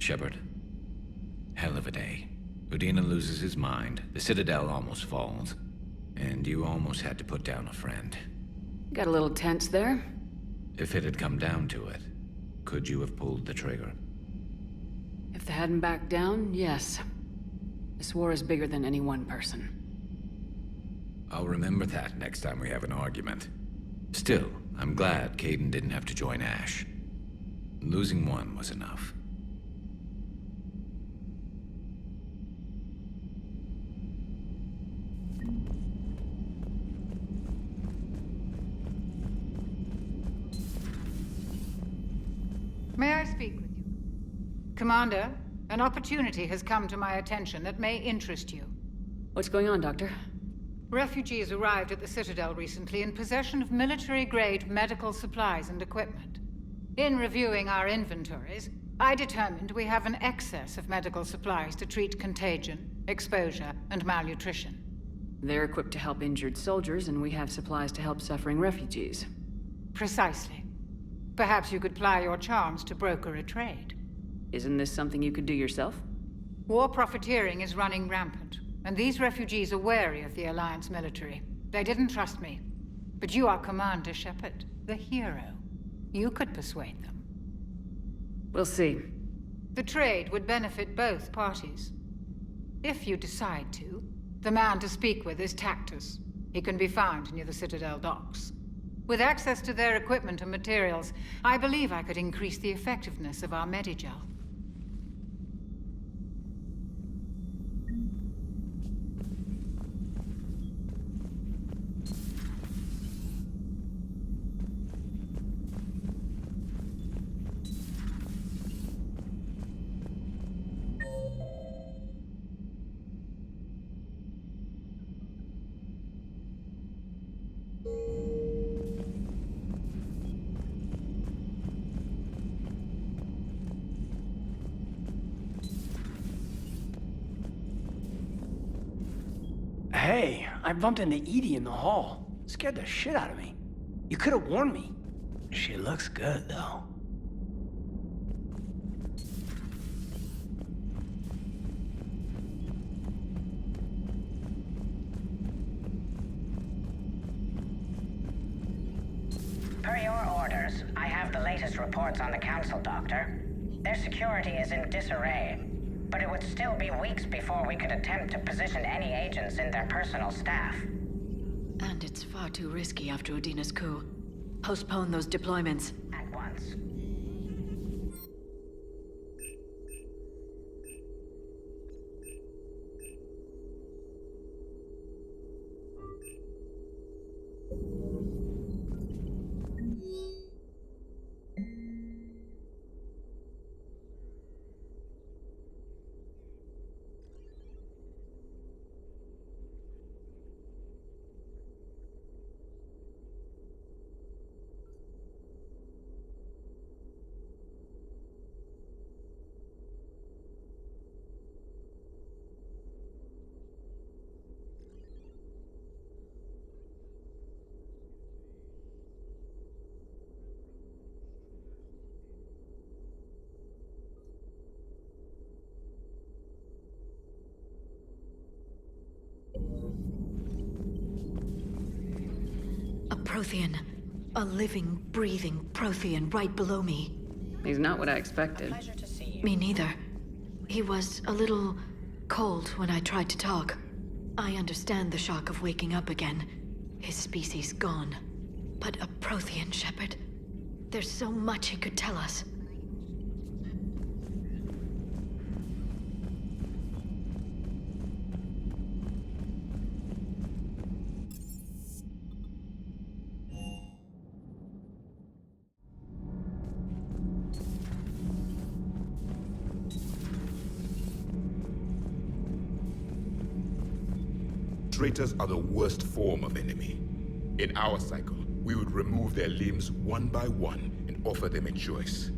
Shepard, hell of a day. Udina loses his mind, the Citadel almost falls, and you almost had to put down a friend. Got a little tense there. If it had come down to it, could you have pulled the trigger? If they hadn't backed down, yes. This war is bigger than any one person. I'll remember that next time we have an argument. Still, I'm glad Kaidan didn't have to join Ash. Losing one was enough. May I speak with you? Commander, an opportunity has come to my attention that may interest you. What's going on, Doctor? Refugees arrived at the Citadel recently in possession of military-grade medical supplies and equipment. In reviewing our inventories, I determined we have an excess of medical supplies to treat contagion, exposure, and malnutrition. They're equipped to help injured soldiers, and we have supplies to help suffering refugees. Precisely. Perhaps you could ply your charms to broker a trade. Isn't this something you could do yourself? War profiteering is running rampant, and these refugees are wary of the Alliance military. They didn't trust me. But you are Commander Shepard, the hero. You could persuade them. We'll see. The trade would benefit both parties. If you decide to, the man to speak with is Tactus. He can be found near the Citadel docks. With access to their equipment and materials, I believe I could increase the effectiveness of our Medigel. Hey, I bumped into Edie in the hall. Scared the shit out of me. You could have warned me. She looks good, though. Per your orders, I have the latest reports on the Council, Doctor. Their security is in disarray, but it would still be weeks before we could attempt to position any agents in their personal staff. And it's far too risky after Udina's coup. Postpone those deployments. At once. A Prothean. A living, breathing Prothean right below me. He's not what I expected. Pleasure to see you. Me neither. He was a little cold when I tried to talk. I understand the shock of waking up again. His species gone. But a Prothean, Shepard. There's so much he could tell us. Traitors are the worst form of enemy. In our cycle, we would remove their limbs one by one and offer them a choice.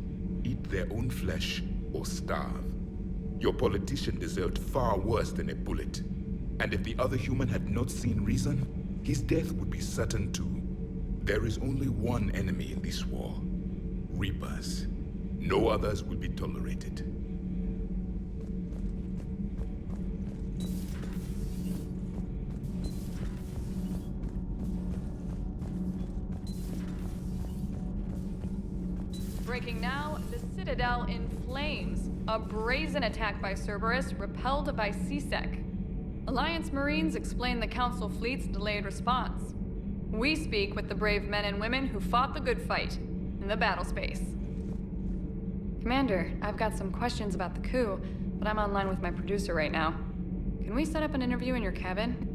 Eat their own flesh or starve. Your politician deserved far worse than a bullet. And if the other human had not seen reason, his death would be certain too. There is only one enemy in this war. Reapers. No others will be tolerated. Breaking now, the Citadel in flames. A brazen attack by Cerberus, repelled by C-Sec. Alliance Marines explain the Council fleet's delayed response. We speak with the brave men and women who fought the good fight in the battle space. Commander, I've got some questions about the coup, but I'm online with my producer right now. Can we set up an interview in your cabin?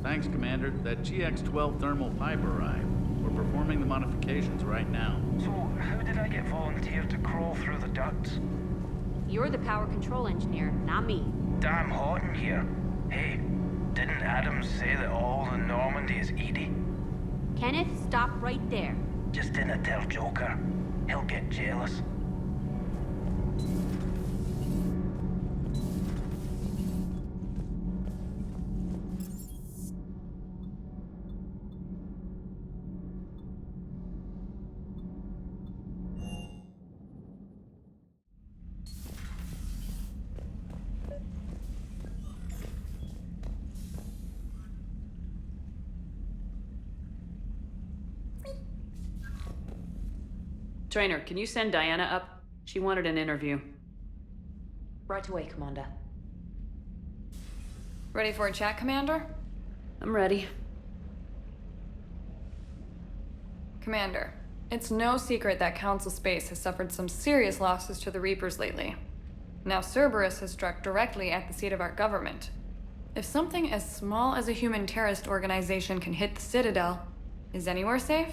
Thanks, Commander. That GX-12 thermal pipe arrived. We're performing the modifications right now. So, how did I get volunteered to crawl through the ducts? You're the power control engineer, not me. Damn hot in here. Hey, didn't Adams say that all the Normandy is Edie? Kenneth, stop right there. Just didn't tell Joker. He'll get jealous. Trainer, can you send Diana up? She wanted an interview. Right away, Commander. Ready for a chat, Commander? I'm ready. Commander, it's no secret that Council Space has suffered some serious losses to the Reapers lately. Now Cerberus has struck directly at the seat of our government. If something as small as a human terrorist organization can hit the Citadel, is anywhere safe?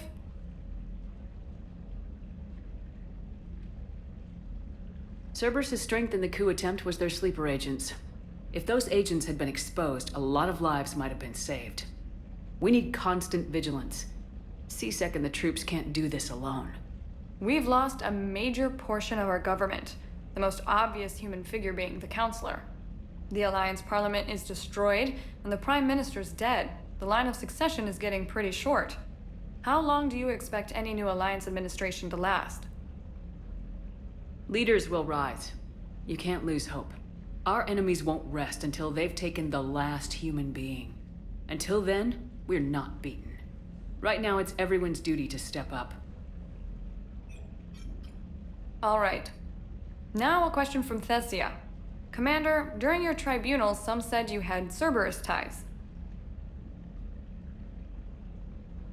Cerberus' strength in the coup attempt was their sleeper agents. If those agents had been exposed, a lot of lives might have been saved. We need constant vigilance. C-Sec and the troops can't do this alone. We've lost a major portion of our government, the most obvious human figure being the Counselor. The Alliance Parliament is destroyed, and the Prime Minister's dead. The line of succession is getting pretty short. How long do you expect any new Alliance administration to last? Leaders will rise. You can't lose hope. Our enemies won't rest until they've taken the last human being. Until then, we're not beaten. Right now, it's everyone's duty to step up. All right. Now a question from Thessia. Commander, during your tribunal, some said you had Cerberus ties.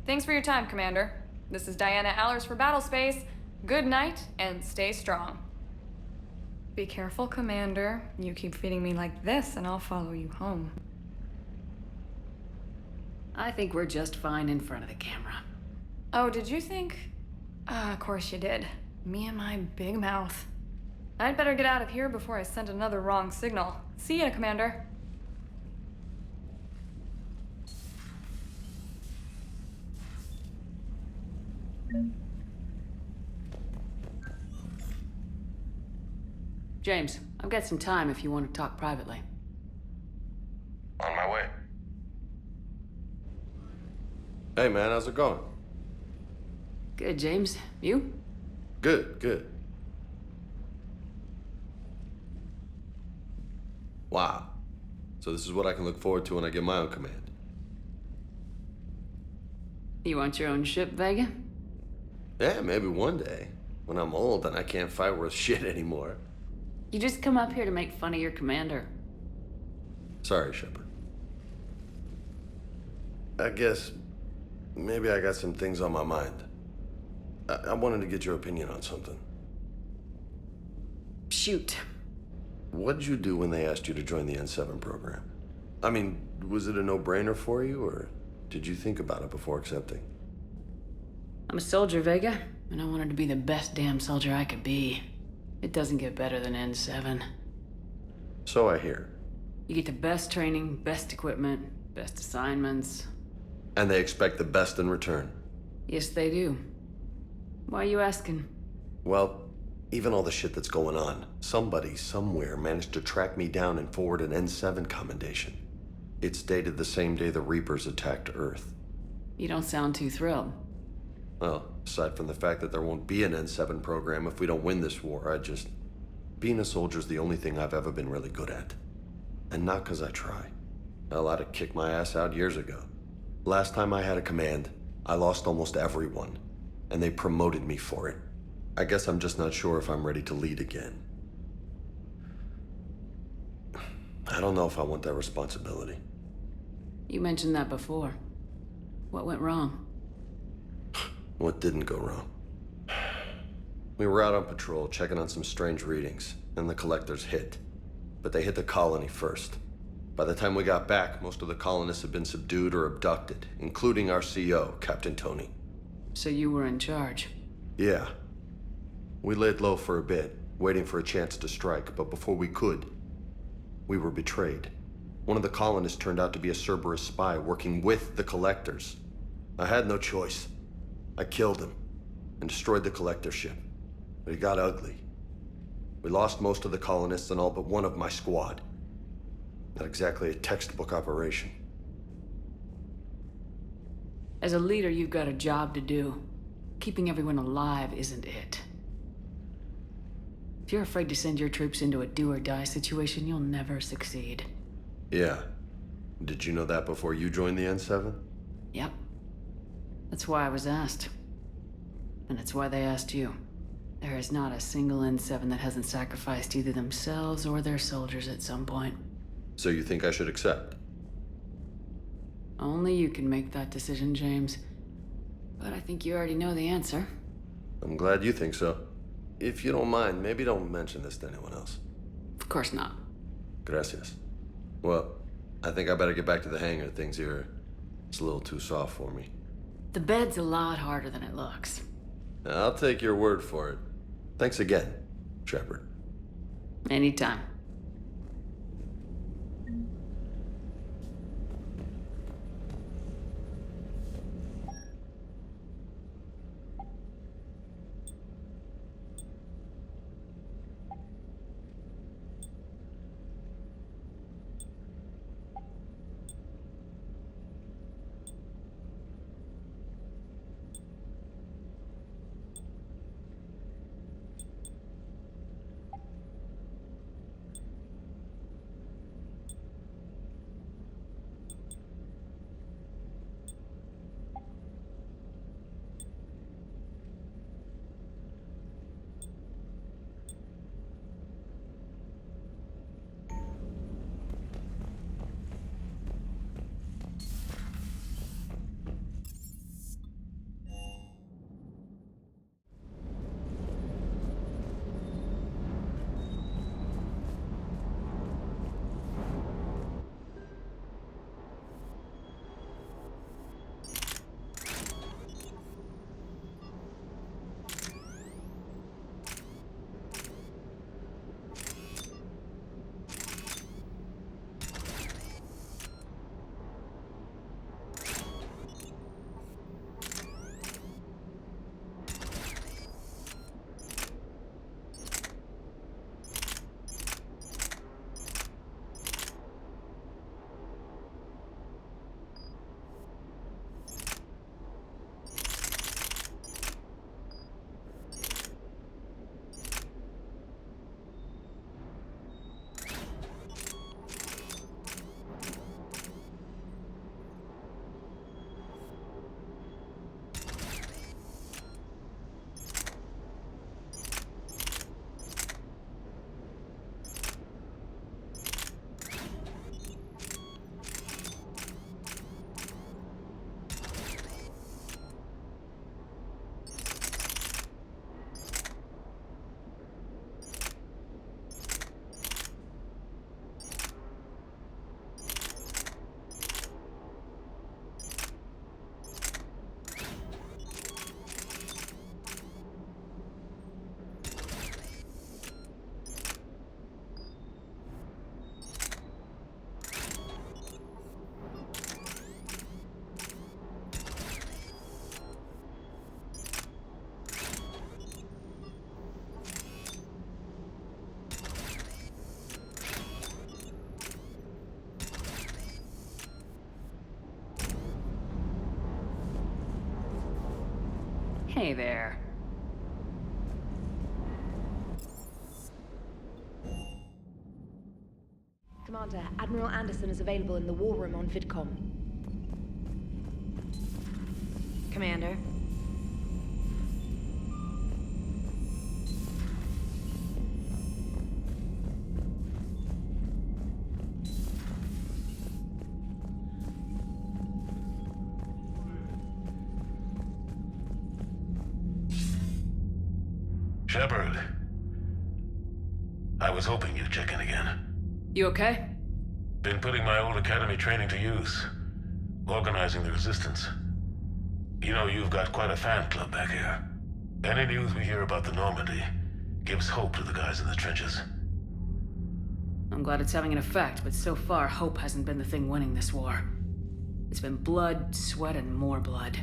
Thanks for your time, Commander. This is Diana Allers for Battlespace. Good night, and stay strong. Be careful, Commander. You keep feeding me like this, and I'll follow you home. I think we're just fine in front of the camera. Oh, did you think? Of course you did. Me and my big mouth. I'd better get out of here before I send another wrong signal. See ya, Commander. James, I've got some time if you want to talk privately. On my way. Hey man, how's it going? Good, James. You? Good, good. Wow. So this is what I can look forward to when I get my own command. You want your own ship, Vega? Yeah, maybe one day. When I'm old and I can't fight worth shit anymore. You just come up here to make fun of your commander. Sorry, Shepard. I guess maybe I got some things on my mind. I wanted to get your opinion on something. Shoot. What did you do when they asked you to join the N7 program? I mean, was it a no-brainer for you, or did you think about it before accepting? I'm a soldier, Vega, and I wanted to be the best damn soldier I could be. It doesn't get better than N7. So I hear. You get the best training, best equipment, best assignments. And they expect the best in return. Yes, they do. Why are you asking? Well, even all the shit that's going on, somebody somewhere managed to track me down and forward an N7 commendation. It's dated the same day the Reapers attacked Earth. You don't sound too thrilled. Well, aside from the fact that there won't be an N7 program if we don't win this war, being a soldier's the only thing I've ever been really good at. And not because I try. Hell, I'd have kicked my ass out years ago. Last time I had a command, I lost almost everyone, and they promoted me for it. I guess I'm just not sure if I'm ready to lead again. I don't know if I want that responsibility. You mentioned that before. What went wrong? What didn't go wrong? We were out on patrol, checking on some strange readings, and the collectors hit. But they hit the colony first. By the time we got back, most of the colonists had been subdued or abducted, including our CO, Captain Tony. So you were in charge? Yeah. We laid low for a bit, waiting for a chance to strike, but before we could, we were betrayed. One of the colonists turned out to be a Cerberus spy working with the collectors. I had no choice. I killed him and destroyed the collector ship. But it got ugly. We lost most of the colonists and all but one of my squad. Not exactly a textbook operation. As a leader, you've got a job to do. Keeping everyone alive isn't it. If you're afraid to send your troops into a do-or-die situation, you'll never succeed. Yeah. Did you know that before you joined the N7? Yep. That's why I was asked. And it's why they asked you. There is not a single N7 that hasn't sacrificed either themselves or their soldiers at some point. So you think I should accept? Only you can make that decision, James. But I think you already know the answer. I'm glad you think so. If you don't mind, maybe don't mention this to anyone else. Of course not. Gracias. Well, I think I better get back to the hangar. Things here, it's a little too soft for me. The bed's a lot harder than it looks. I'll take your word for it. Thanks again, Shepard. Anytime. Hey there. Come Commander, Admiral Anderson is available in the war room on VidCom. Commander. Shepard. I was hoping you'd check in again. You okay? Been putting my old academy training to use. Organizing the resistance. You know, you've got quite a fan club back here. Any news we hear about the Normandy gives hope to the guys in the trenches. I'm glad it's having an effect, but so far, hope hasn't been the thing winning this war. It's been blood, sweat, and more blood.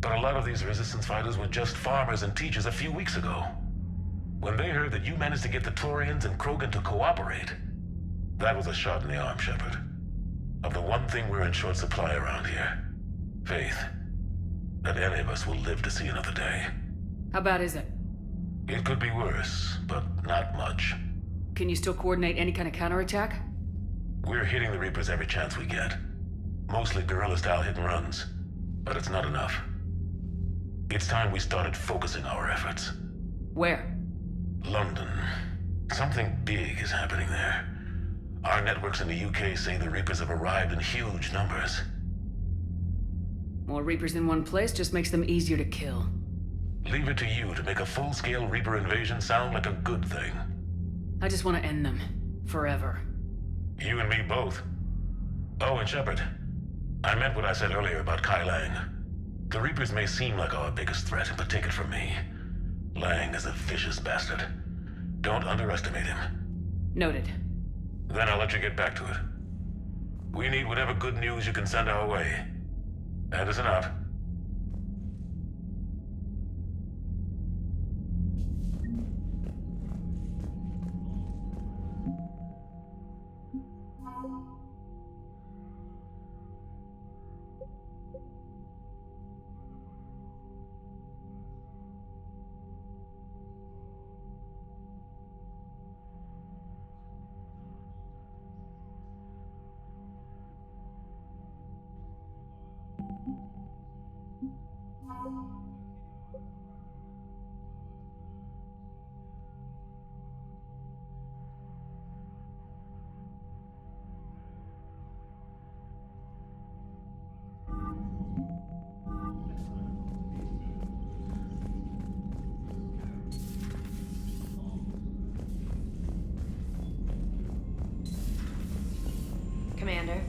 But a lot of these resistance fighters were just farmers and teachers a few weeks ago. When they heard that you managed to get the Turians and Krogan to cooperate, that was a shot in the arm, Shepard. Of the one thing we're in short supply around here. Faith. That any of us will live to see another day. How bad is it? It could be worse, but not much. Can you still coordinate any kind of counterattack? We're hitting the Reapers every chance we get. Mostly guerrilla-style hit-and-runs, but it's not enough. It's time we started focusing our efforts. Where? London. Something big is happening there. Our networks in the UK say the Reapers have arrived in huge numbers. More Reapers in one place just makes them easier to kill. Leave it to you to make a full-scale Reaper invasion sound like a good thing. I just want to end them. Forever. You and me both. Oh, and Shepard. I meant what I said earlier about Kai Lang. The Reapers may seem like our biggest threat, but take it from me. Lang is a vicious bastard. Don't underestimate him. Noted. Then I'll let you get back to it. We need whatever good news you can send our way. Anderson out. Commander.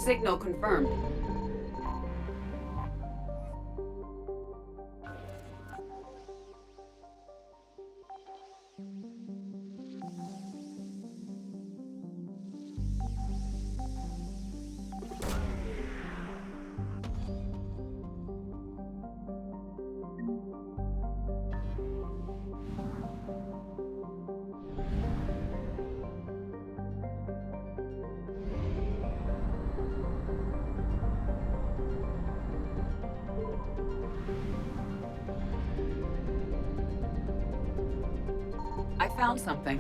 Signal confirmed. I found something.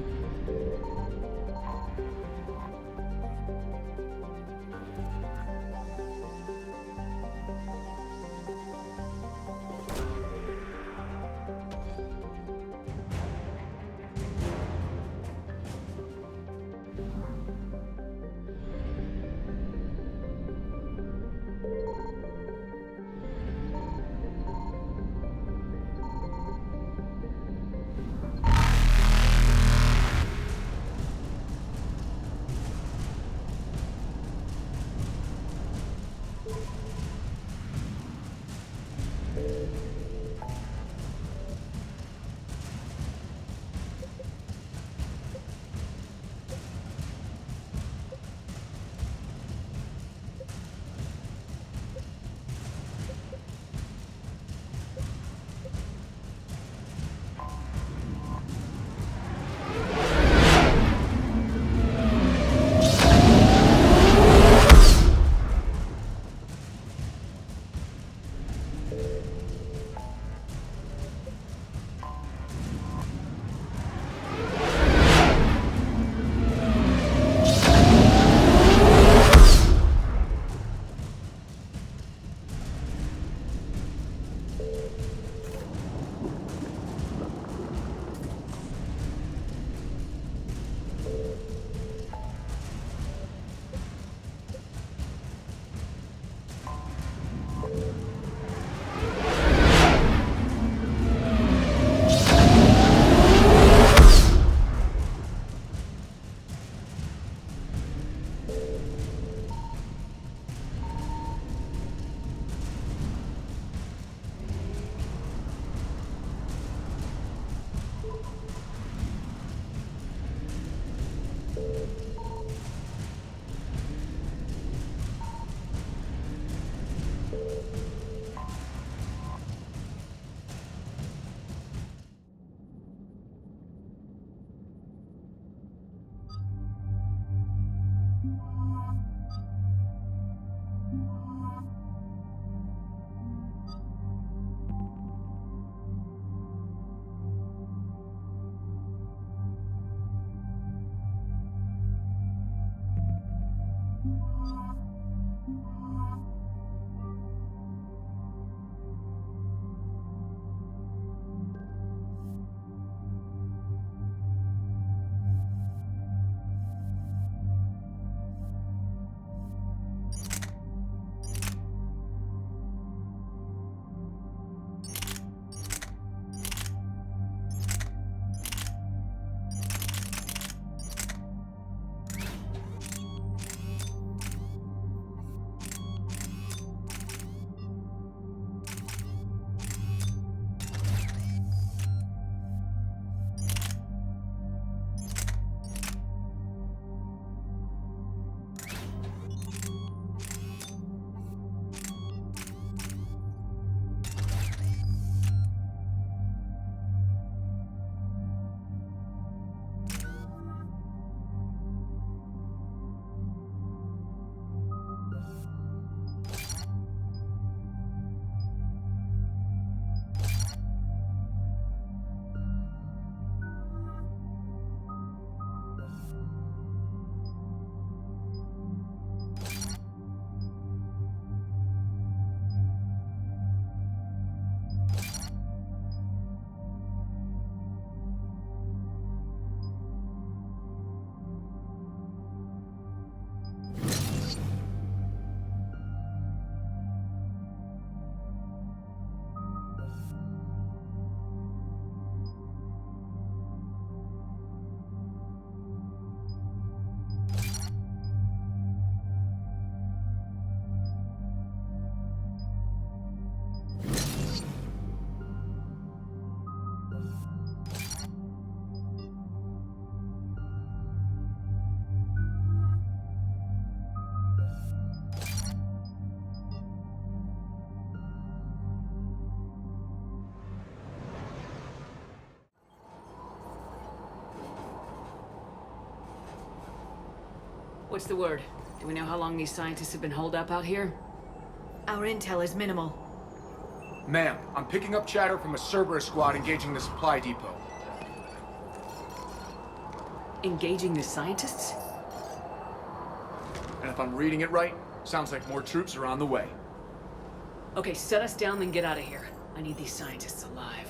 What's the word? Do we know how long these scientists have been holed up out here? Our intel is minimal. Ma'am, I'm picking up chatter from a Cerberus squad engaging the supply depot. Engaging the scientists? And if I'm reading it right, sounds like more troops are on the way. Okay, set us down, then get out of here. I need these scientists alive.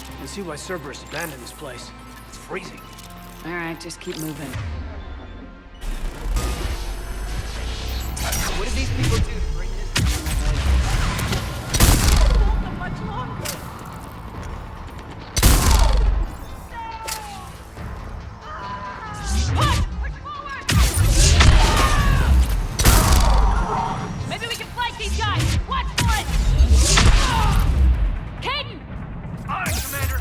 You can see why Cerberus abandoned this place. It's freezing. All right, just keep moving. What did these people do to bring this? Not much longer. Maybe we can flank these guys! Watch for it! Caden! Aye, Commander!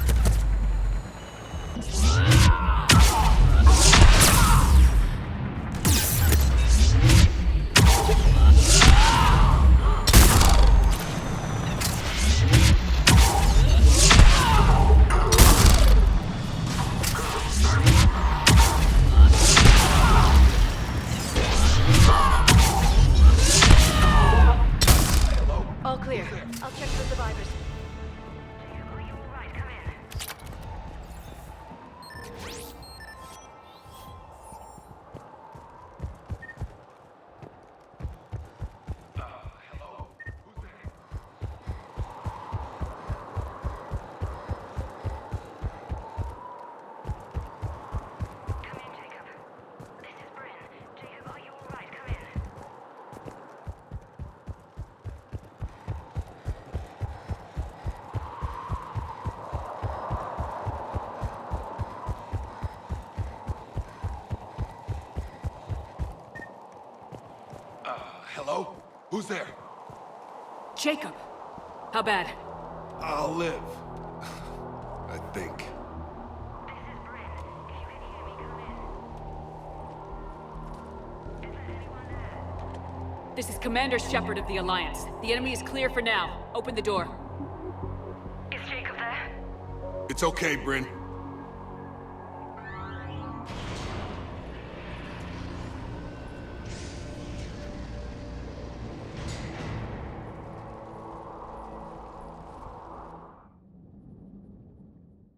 All clear. I'll check the survivors. Hello? Who's there? Jacob! How bad? I'll live. I think. This is Commander Shepard of the Alliance. The enemy is clear for now. Open the door. Is Jacob there? It's okay, Bryn.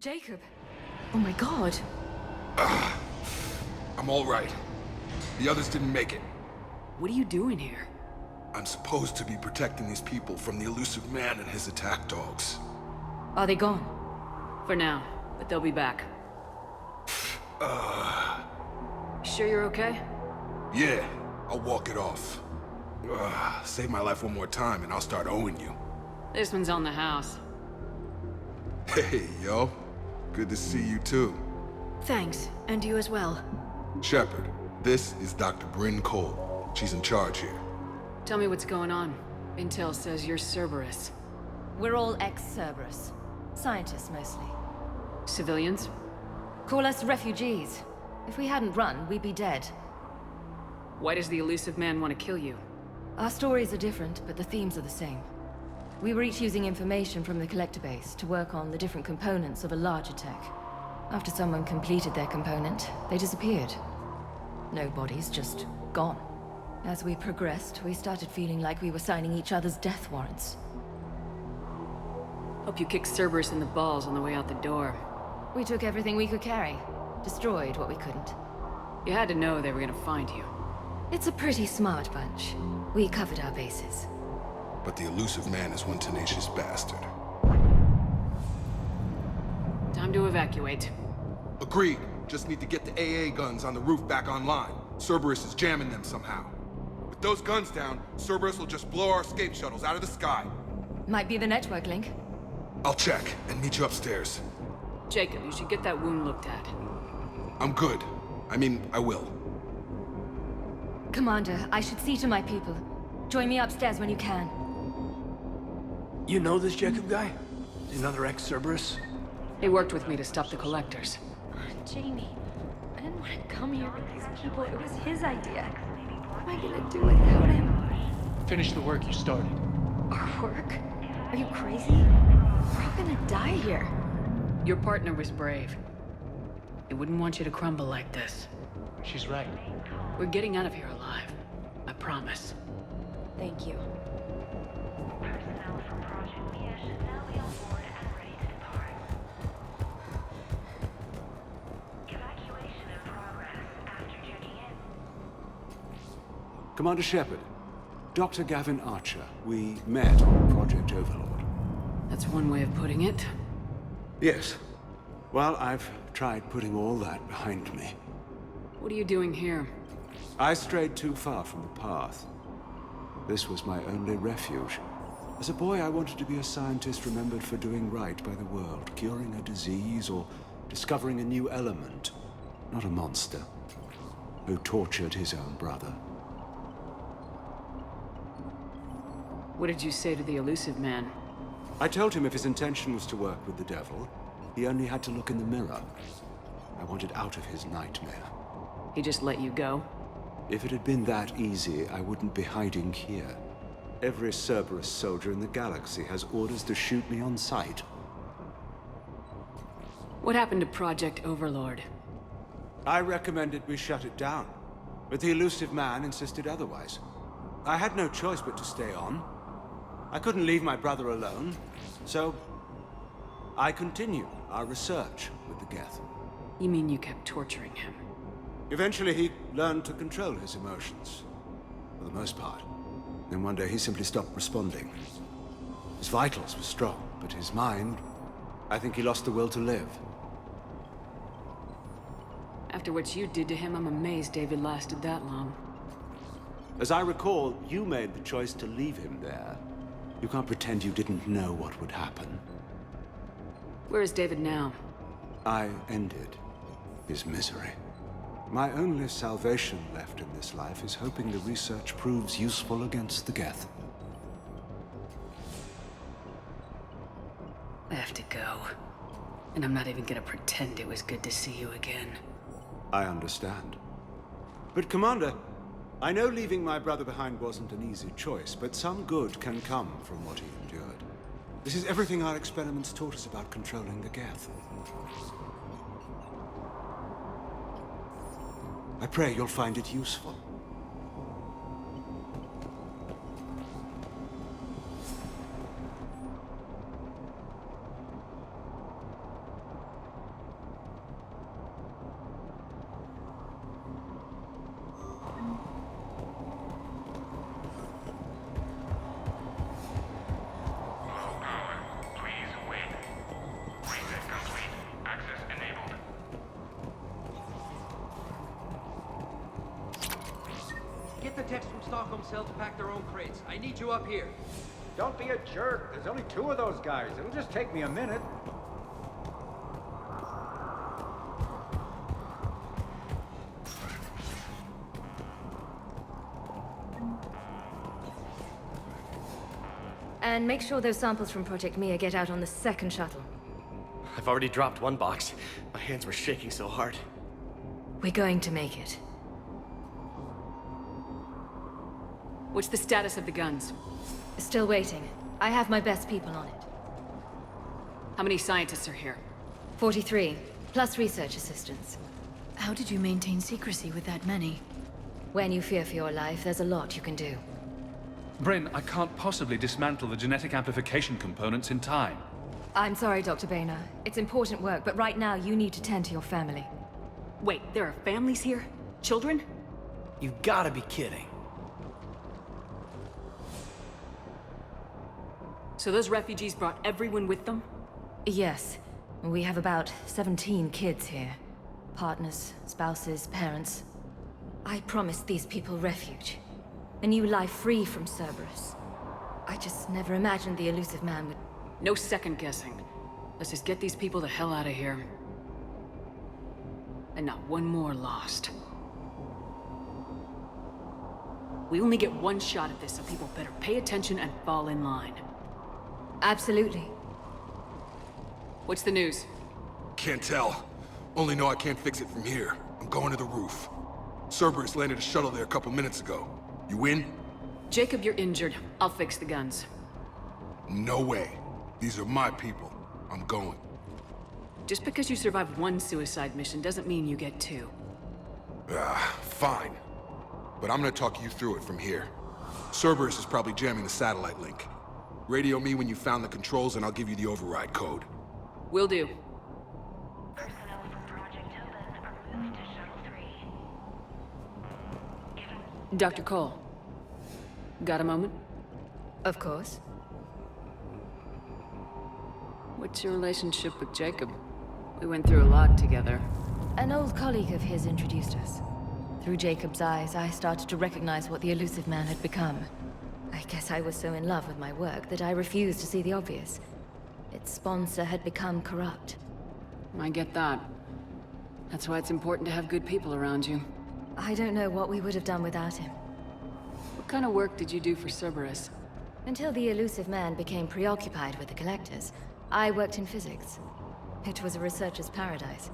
Jacob! Oh my god. I'm all right. The others didn't make it. What are you doing here? I'm supposed to be protecting these people from the elusive man and his attack dogs. Are they gone? For now, but they'll be back. Sure you're okay? Yeah, I'll walk it off. Save my life one more time and I'll start owing you. This one's on the house. Hey, yo. Good to see you too. Thanks, and you as well. Shepard, this is Dr. Bryn Cole. She's in charge here. Tell me what's going on. Intel says you're Cerberus. We're all ex-Cerberus. Scientists, mostly. Civilians? Call us refugees. If we hadn't run, we'd be dead. Why does the elusive man want to kill you? Our stories are different, but the themes are the same. We were each using information from the collector base to work on the different components of a larger tech. After someone completed their component, they disappeared. No bodies, just gone. As we progressed, we started feeling like we were signing each other's death warrants. Hope you kicked Cerberus in the balls on the way out the door. We took everything we could carry. Destroyed what we couldn't. You had to know they were gonna find you. It's a pretty smart bunch. We covered our bases. But the elusive man is one tenacious bastard. Time to evacuate. Agreed. Just need to get the AA guns on the roof back online. Cerberus is jamming them somehow. With those guns down, Cerberus will just blow our escape shuttles out of the sky. Might be the network link. I'll check and meet you upstairs. Jacob, you should get that wound looked at. I'm good. I mean, I will. Commander, I should see to my people. Join me upstairs when you can. You know this Jacob guy? Another ex-Cerberus? He worked with me to stop the collectors. Jamie, I didn't want to come here with these people. It was his idea. What am I gonna do without him? Finish the work you started. Our work? Are you crazy? We're all gonna die here. Your partner was brave. He wouldn't want you to crumble like this. She's right. We're getting out of here alive. I promise. Thank you. Personnel from Project Mia should now be on board and ready to depart. Evacuation in progress after checking in. Commander Shepard, Dr. Gavin Archer, we met on Project Overlord. That's one way of putting it. Yes. Well, I've tried putting all that behind me. What are you doing here? I strayed too far from the path. This was my only refuge. As a boy, I wanted to be a scientist remembered for doing right by the world, curing a disease or discovering a new element. Not a monster who tortured his own brother. What did you say to the elusive man? I told him if his intention was to work with the devil, he only had to look in the mirror. I wanted out of his nightmare. He just let you go? If it had been that easy, I wouldn't be hiding here. Every Cerberus soldier in the galaxy has orders to shoot me on sight. What happened to Project Overlord? I recommended we shut it down, but the elusive man insisted otherwise. I had no choice but to stay on. I couldn't leave my brother alone, so I continued our research with the Geth. You mean you kept torturing him? Eventually, he learned to control his emotions, for the most part. Then one day, he simply stopped responding. His vitals were strong, but his mind, I think he lost the will to live. After what you did to him, I'm amazed David lasted that long. As I recall, you made the choice to leave him there. You can't pretend you didn't know what would happen. Where is David now? I ended his misery. My only salvation left in this life is hoping the research proves useful against the Geth. I have to go. And I'm not even gonna pretend it was good to see you again. I understand. But Commander, I know leaving my brother behind wasn't an easy choice, but some good can come from what he endured. This is everything our experiments taught us about controlling the Geth. I pray you'll find it useful. Get the techs from Stockholm Cell to pack their own crates. I need you up here. Don't be a jerk. There's only 2 of those guys. It'll just take me a minute. And make sure those samples from Project Mia get out on the second shuttle. I've already dropped one box. My hands were shaking so hard. We're going to make it. What's the status of the guns? Still waiting. I have my best people on it. How many scientists are here? 43, plus research assistants. How did you maintain secrecy with that many? When you fear for your life, there's a lot you can do. Bryn, I can't possibly dismantle the genetic amplification components in time. I'm sorry, Dr. Boehner. It's important work, but right now you need to tend to your family. Wait, there are families here? Children? You gotta be kidding. So those refugees brought everyone with them? Yes. We have about 17 kids here. Partners, spouses, parents. I promised these people refuge. A new life free from Cerberus. I just never imagined the elusive man would... No second guessing. Let's just get these people the hell out of here. And not one more lost. We only get one shot at this, so people better pay attention and fall in line. Absolutely. What's the news? Can't tell. Only know I can't fix it from here. I'm going to the roof. Cerberus landed a shuttle there a couple minutes ago. You in? Jacob, you're injured. I'll fix the guns. No way. These are my people. I'm going. Just because you survived one suicide mission doesn't mean you get two. Fine. But I'm gonna talk you through it from here. Cerberus is probably jamming the satellite link. Radio me when you found the controls and I'll give you the override code. Will do. Personnel from Project Tobin are moved to Shuttle 3. Dr. Cole. Got a moment? Of course. What's your relationship with Jacob? We went through a lot together. An old colleague of his introduced us. Through Jacob's eyes, I started to recognize what the elusive man had become. I guess I was so in love with my work that I refused to see the obvious. Its sponsor had become corrupt. I get that. That's why it's important to have good people around you. I don't know what we would have done without him. What kind of work did you do for Cerberus? Until the elusive man became preoccupied with the Collectors, I worked in physics. It was a researcher's paradise.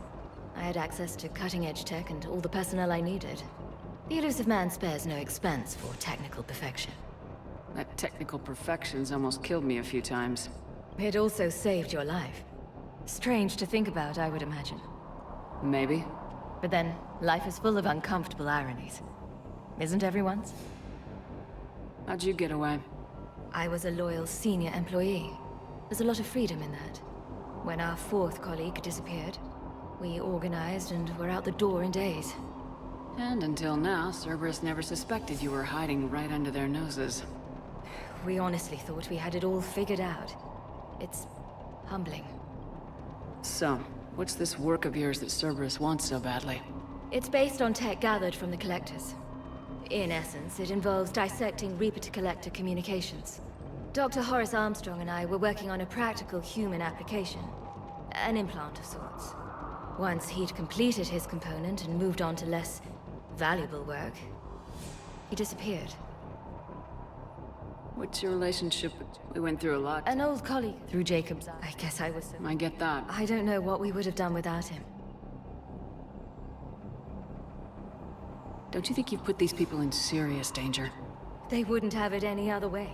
I had access to cutting-edge tech and all the personnel I needed. The elusive man spares no expense for technical perfection. That technical perfection's almost killed me a few times. It also saved your life. Strange to think about, I would imagine. Maybe. But then, life is full of uncomfortable ironies. Isn't everyone's? How'd you get away? I was a loyal senior employee. There's a lot of freedom in that. When our fourth colleague disappeared, we organized and were out the door in days. And until now, Cerberus never suspected you were hiding right under their noses. We honestly thought we had it all figured out. It's humbling. So, what's this work of yours that Cerberus wants so badly? It's based on tech gathered from the Collectors. In essence, it involves dissecting Reaper-to-Collector communications. Dr. Horace Armstrong and I were working on a practical human application. An implant of sorts. Once he'd completed his component and moved on to less valuable work, he disappeared. What's your relationship? We went through a lot. An old colleague through Jacob's. I guess I was... I get that. I don't know what we would have done without him. Don't you think you've put these people in serious danger? They wouldn't have it any other way.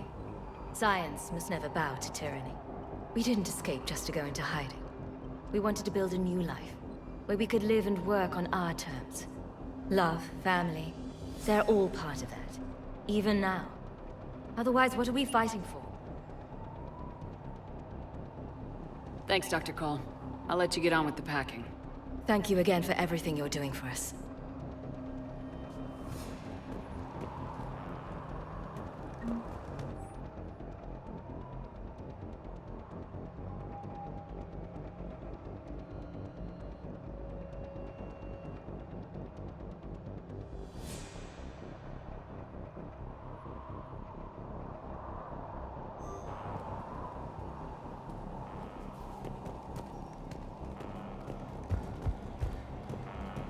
Science must never bow to tyranny. We didn't escape just to go into hiding. We wanted to build a new life, where we could live and work on our terms. Love, family, they're all part of that. Even now. Otherwise, what are we fighting for? Thanks, Dr. Cole. I'll let you get on with the packing. Thank you again for everything you're doing for us.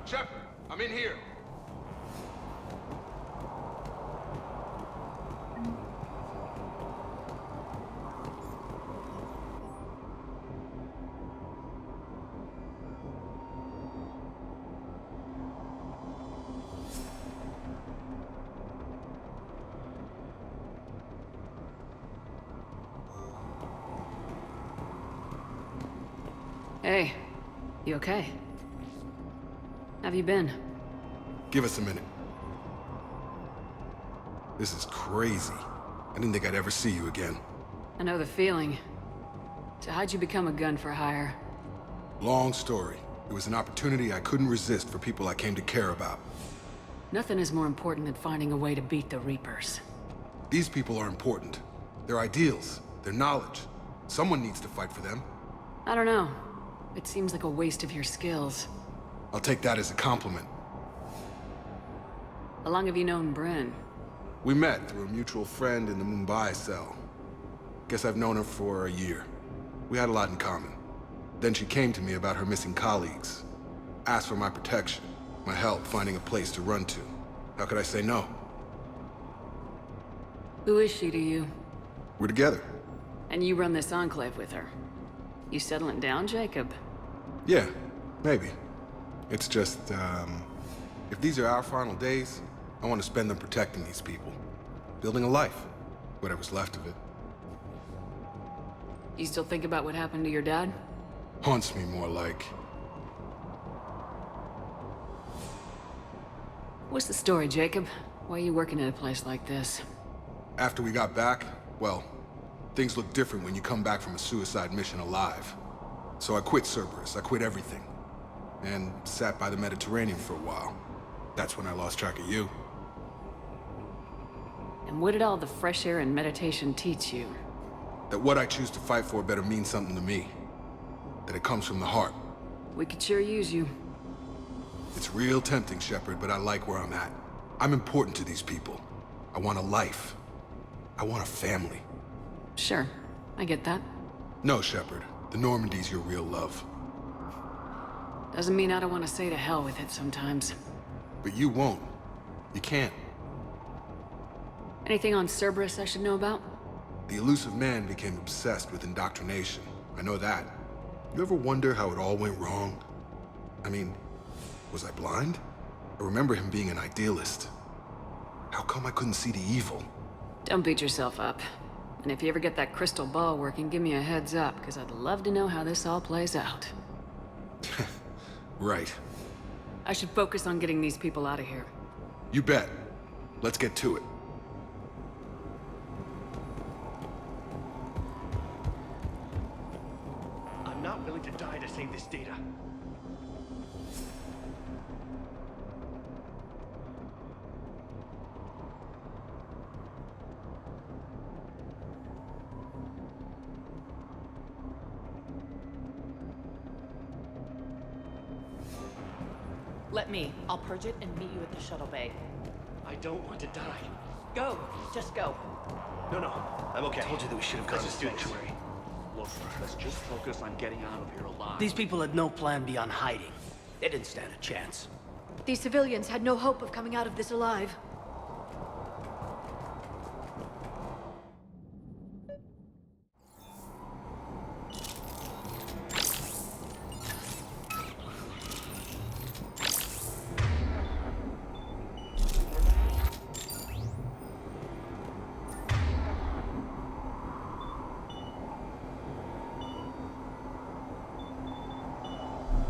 Shepard, I'm in here. Hey, you okay? Have you been? Give us a minute. This is crazy. I didn't think I'd ever see you again. I know the feeling. So how'd you become a gun for hire? Long story. It was an opportunity I couldn't resist for people I came to care about. Nothing is more important than finding a way to beat the Reapers. These people are important. Their ideals, their knowledge. Someone needs to fight for them. I don't know. It seems like a waste of your skills. I'll take that as a compliment. How long have you known Bryn? We met through a mutual friend in the Mumbai cell. Guess I've known her for a year. We had a lot in common. Then she came to me about her missing colleagues. Asked for my protection, my help finding a place to run to. How could I say no? Who is she to you? We're together. And you run this enclave with her. You settling down, Jacob? Yeah, maybe. It's just, if these are our final days, I want to spend them protecting these people. Building a life. Whatever's left of it. You still think about what happened to your dad? Haunts me more like. What's the story, Jacob? Why are you working at a place like this? After we got back, well, things look different when you come back from a suicide mission alive. So I quit Cerberus, I quit everything. And sat by the Mediterranean for a while. That's when I lost track of you. And what did all the fresh air and meditation teach you? That what I choose to fight for better mean something to me. That it comes from the heart. We could sure use you. It's real tempting, Shepard, but I like where I'm at. I'm important to these people. I want a life. I want a family. Sure, I get that. No, Shepard. The Normandy's your real love. Doesn't mean I don't want to say to hell with it sometimes. But you won't. You can't. Anything on Cerberus I should know about? The elusive man became obsessed with indoctrination. I know that. You ever wonder how it all went wrong? I mean, was I blind? I remember him being an idealist. How come I couldn't see the evil? Don't beat yourself up. And if you ever get that crystal ball working, give me a heads up, because I'd love to know how this all plays out. Right. I should focus on getting these people out of here. You bet. Let's get to it. I'm not willing to die to save this data. Let me. I'll purge it and meet you at the shuttle bay. I don't want to die. Go! Just go. No, I'm okay. I told you that we should have gone to Sanctuary. Look, let's just focus on getting out of here alive. These people had no plan beyond hiding. They didn't stand a chance. These civilians had no hope of coming out of this alive.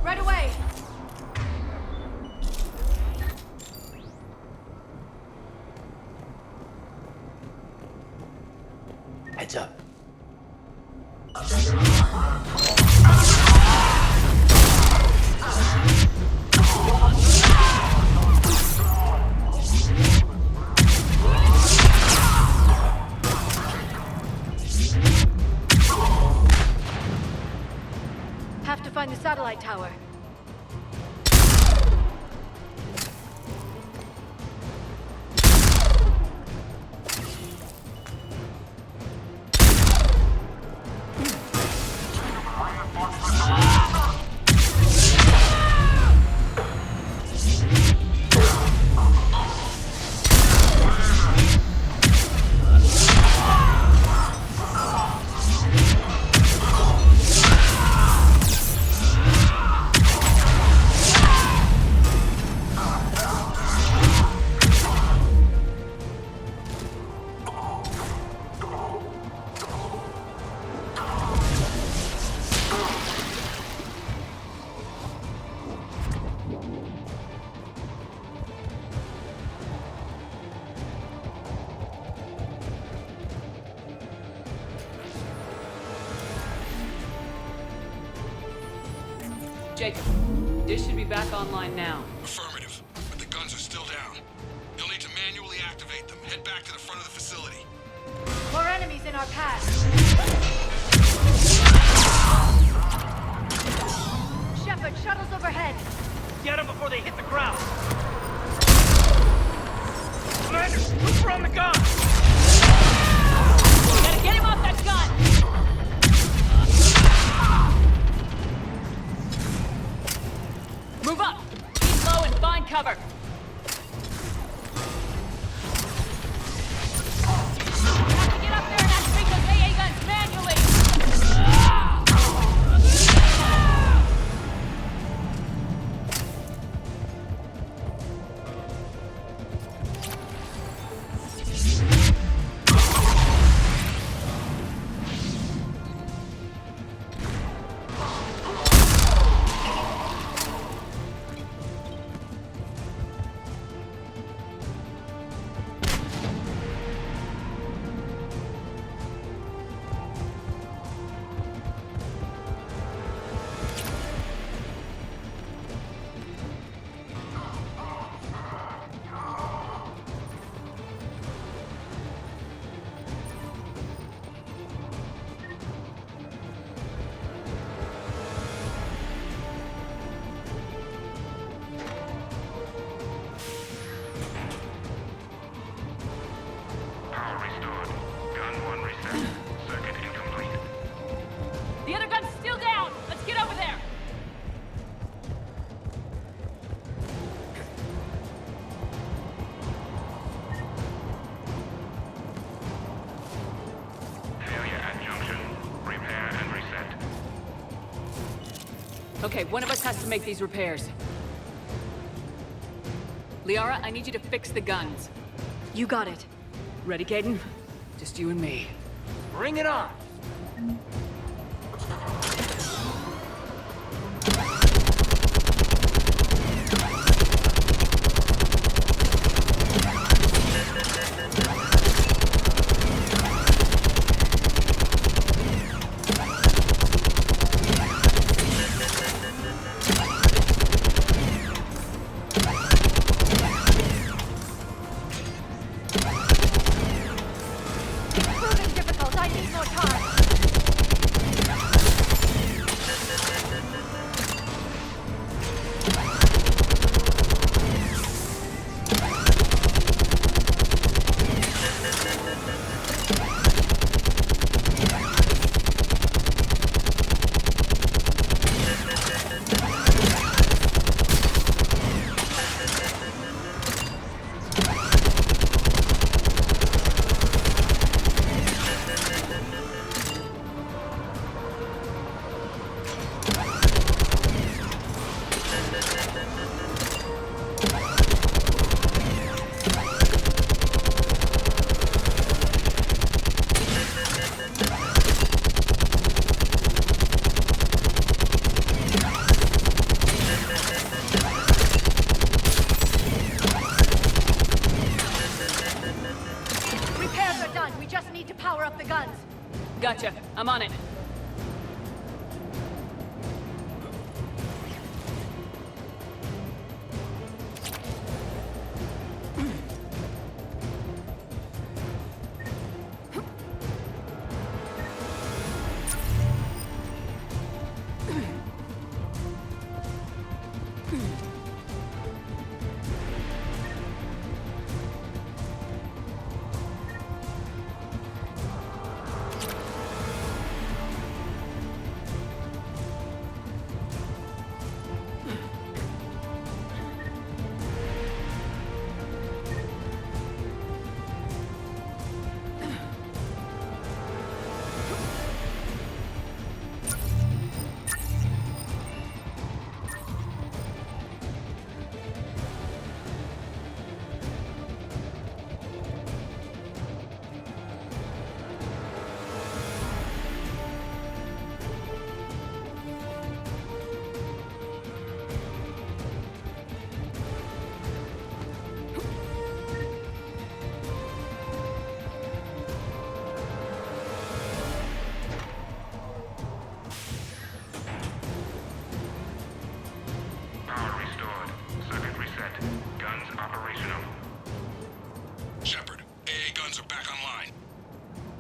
Right away! Heads up. Have to find the satellite tower. Jacob, this should be back online now. Affirmative, but the guns are still down. You'll need to manually activate them. Head back to the front of the facility. More enemies in our path. Shepard, shuttles overhead. Get them before they hit the ground. Commander, look for on the gun! Gotta get him off that gun! Move up! Keep low and find cover! Have to get up there and activate those AA guns manually! The other gun's still down! Let's get over there! Failure at junction. Repair and reset. Okay, one of us has to make these repairs. Liara, I need you to fix the guns. You got it. Ready, Caden? Just you and me. Bring it on! Proving difficult. I need more time. Repairs are done. We just need to power up the guns. Gotcha. I'm on it.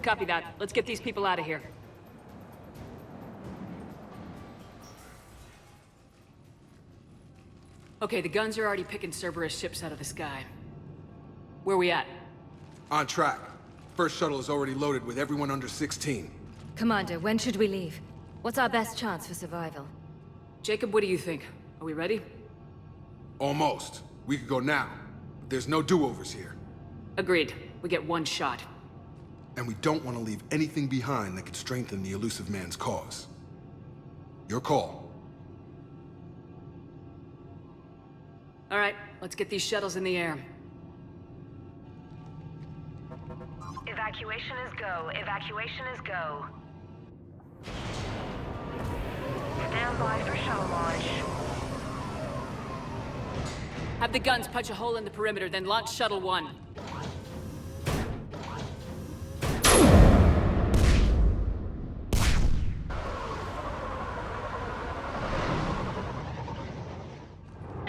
Copy that. Let's get these people out of here. Okay, the guns are already picking Cerberus ships out of the sky. Where we at? On track. First shuttle is already loaded with everyone under 16. Commander, when should we leave? What's our best chance for survival? Jacob, what do you think? Are we ready? Almost. We could go now. But there's no do-overs here. Agreed. We get one shot. And we don't want to leave anything behind that could strengthen the elusive man's cause. Your call. All right, let's get these shuttles in the air. Evacuation is go. Evacuation is go. Stand by for shuttle launch. Have the guns punch a hole in the perimeter, then launch Shuttle 1.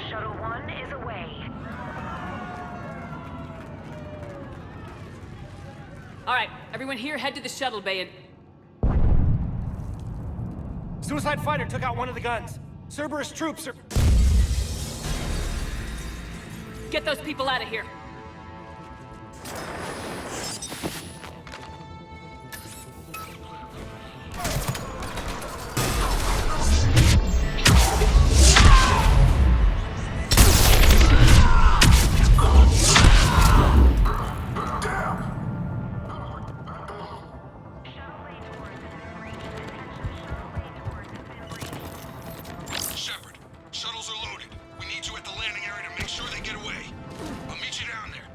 Shuttle 1 is away. All right, everyone here, head to the shuttle bay and... Suicide fighter took out one of the guns. Cerberus troops are... Get those people out of here. Shepard, shuttles are loaded. We need you at the landing area to make sure they get away. I'll meet you down there.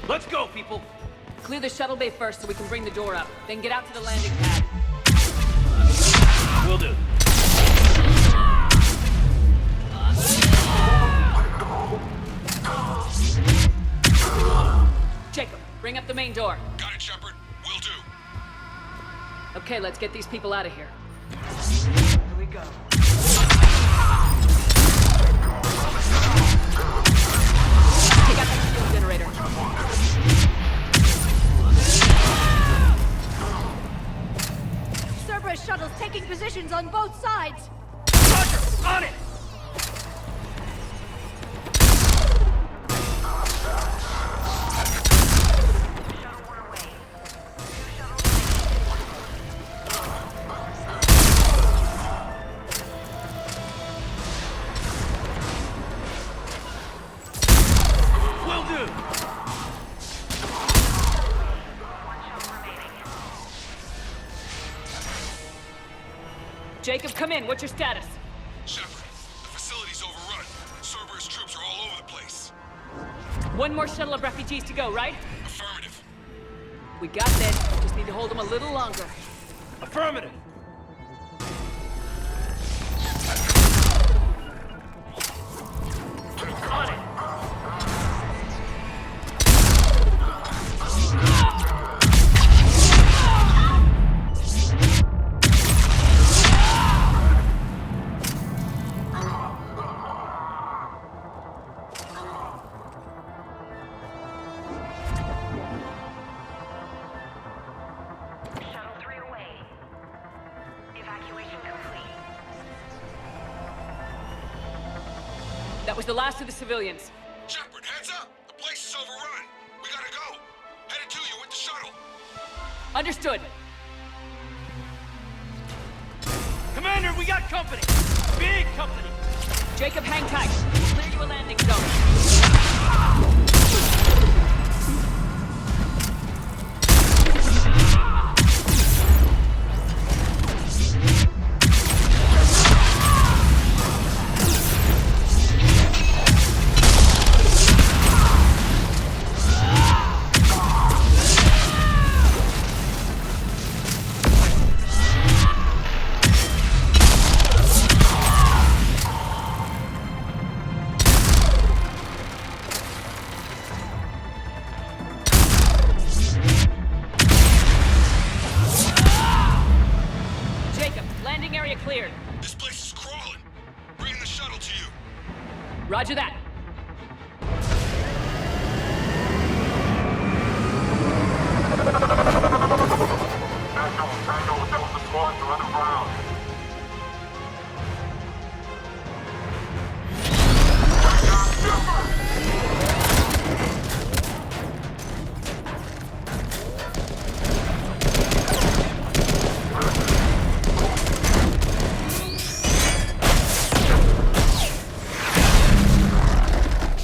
Let's go, people! Clear the shuttle bay first so we can bring the door up. Then get out to the landing pad. Will do. Jacob, bring up the main door. Got it, Shepard. Will do. Okay, let's get these people out of here. Here we go. Take out that fuel generator. Cerberus shuttles taking positions on both sides. Roger! On it! Will do! Jacob, come in. What's your status? Shepard, the facility's overrun. Cerberus troops are all over the place. One more shuttle of refugees to go, right? Affirmative. We got this. Just need to hold them a little longer. Affirmative! On it! Shuttle 3 away. Evacuation complete. That was the last of the civilians. Shepard, heads up! The place is overrun. We gotta go. Headed to you with the shuttle. Understood. Commander, we got company! Big company! Jacob, hang tight. We'll clear you a landing zone. Roger that.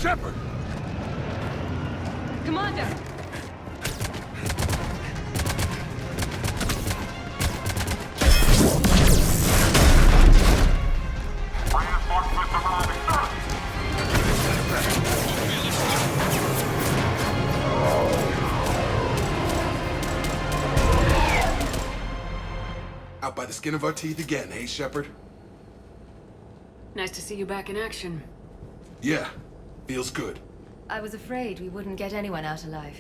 Shepard! Commander! Out by the skin of our teeth again, hey, Shepard? Nice to see you back in action. Yeah, feels good. I was afraid we wouldn't get anyone out alive.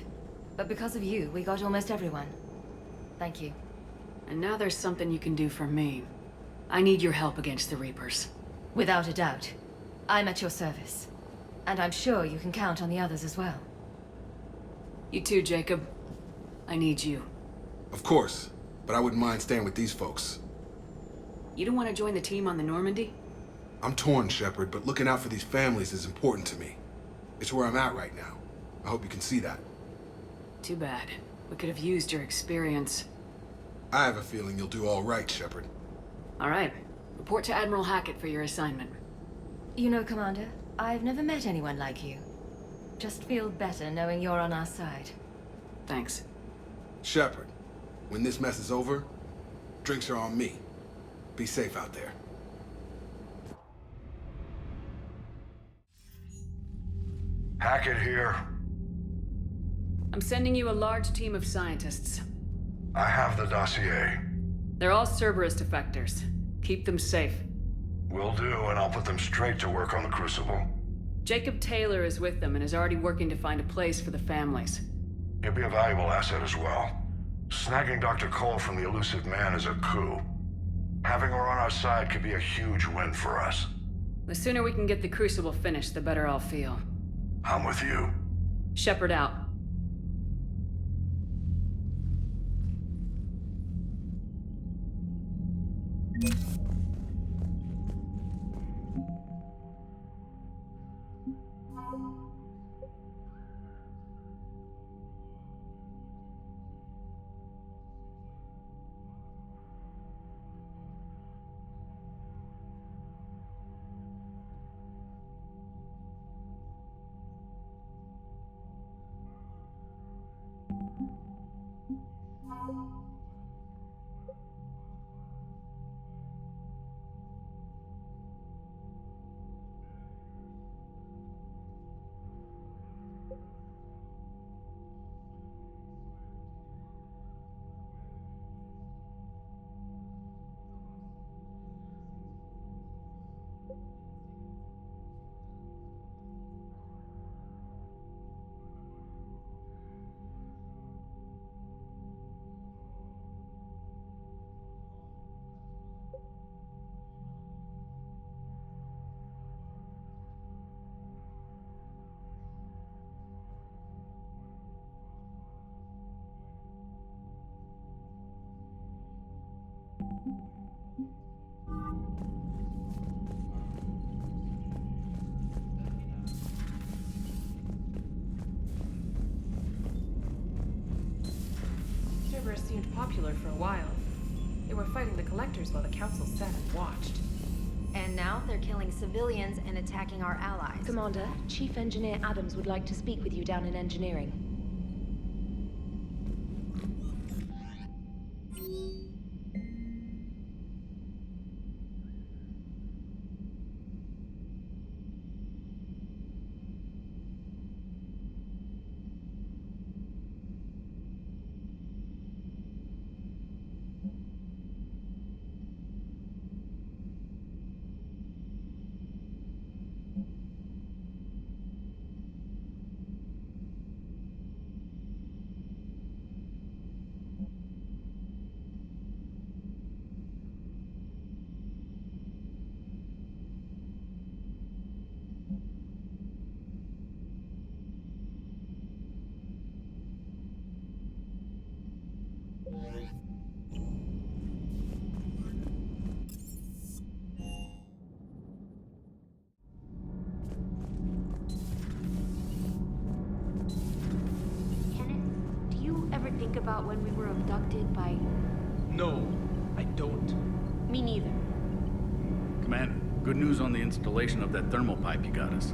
But because of you, we got almost everyone. Thank you. And now there's something you can do for me. I need your help against the Reapers. Without a doubt. I'm at your service. And I'm sure you can count on the others as well. You too, Jacob. I need you. Of course, but I wouldn't mind staying with these folks. You don't want to join the team on the Normandy? I'm torn, Shepard, but looking out for these families is important to me. It's where I'm at right now. I hope you can see that. Too bad. We could have used your experience. I have a feeling you'll do all right, Shepard. All right. Report to Admiral Hackett for your assignment. You know, Commander, I've never met anyone like you. Just feel better knowing you're on our side. Thanks. Shepard, when this mess is over, drinks are on me. Be safe out there. Hackett here. I'm sending you a large team of scientists. I have the dossier. They're all Cerberus defectors. Keep them safe. Will do, and I'll put them straight to work on the Crucible. Jacob Taylor is with them and is already working to find a place for the families. He'll be a valuable asset as well. Snagging Dr. Cole from the elusive man is a coup. Having her on our side could be a huge win for us. The sooner we can get the Crucible finished, the better I'll feel. I'm with you. Shepard out. Cerberus seemed popular for a while. They were fighting the Collectors while the Council sat and watched. And now they're killing civilians and attacking our allies. Commander, Chief Engineer Adams would like to speak with you down in engineering. ever think about when we were abducted by... No, I don't. Me neither. Commander, good news on the installation of that thermal pipe you got us.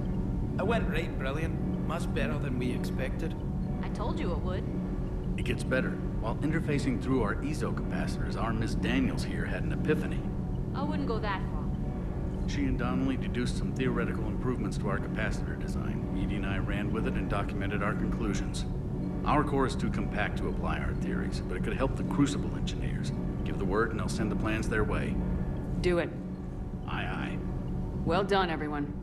It went right brilliant. Much better than we expected. I told you it would. It gets better. While interfacing through our ezo capacitors, our Miss Daniels here had an epiphany. I wouldn't go that far. She and Donnelly deduced some theoretical improvements to our capacitor design. Edie and I ran with it and documented our conclusions. Our core is too compact to apply our theories, but it could help the Crucible engineers. Give the word and they'll send the plans their way. Do it. Aye, aye. Well done, everyone.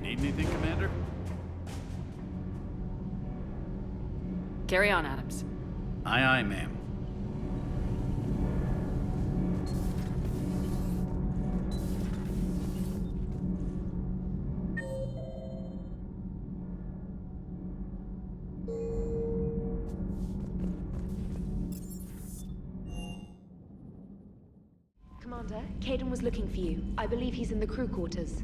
Need anything, Commander? Carry on, Adams. Aye, aye, ma'am. Commander, Caden was looking for you. I believe he's in the crew quarters.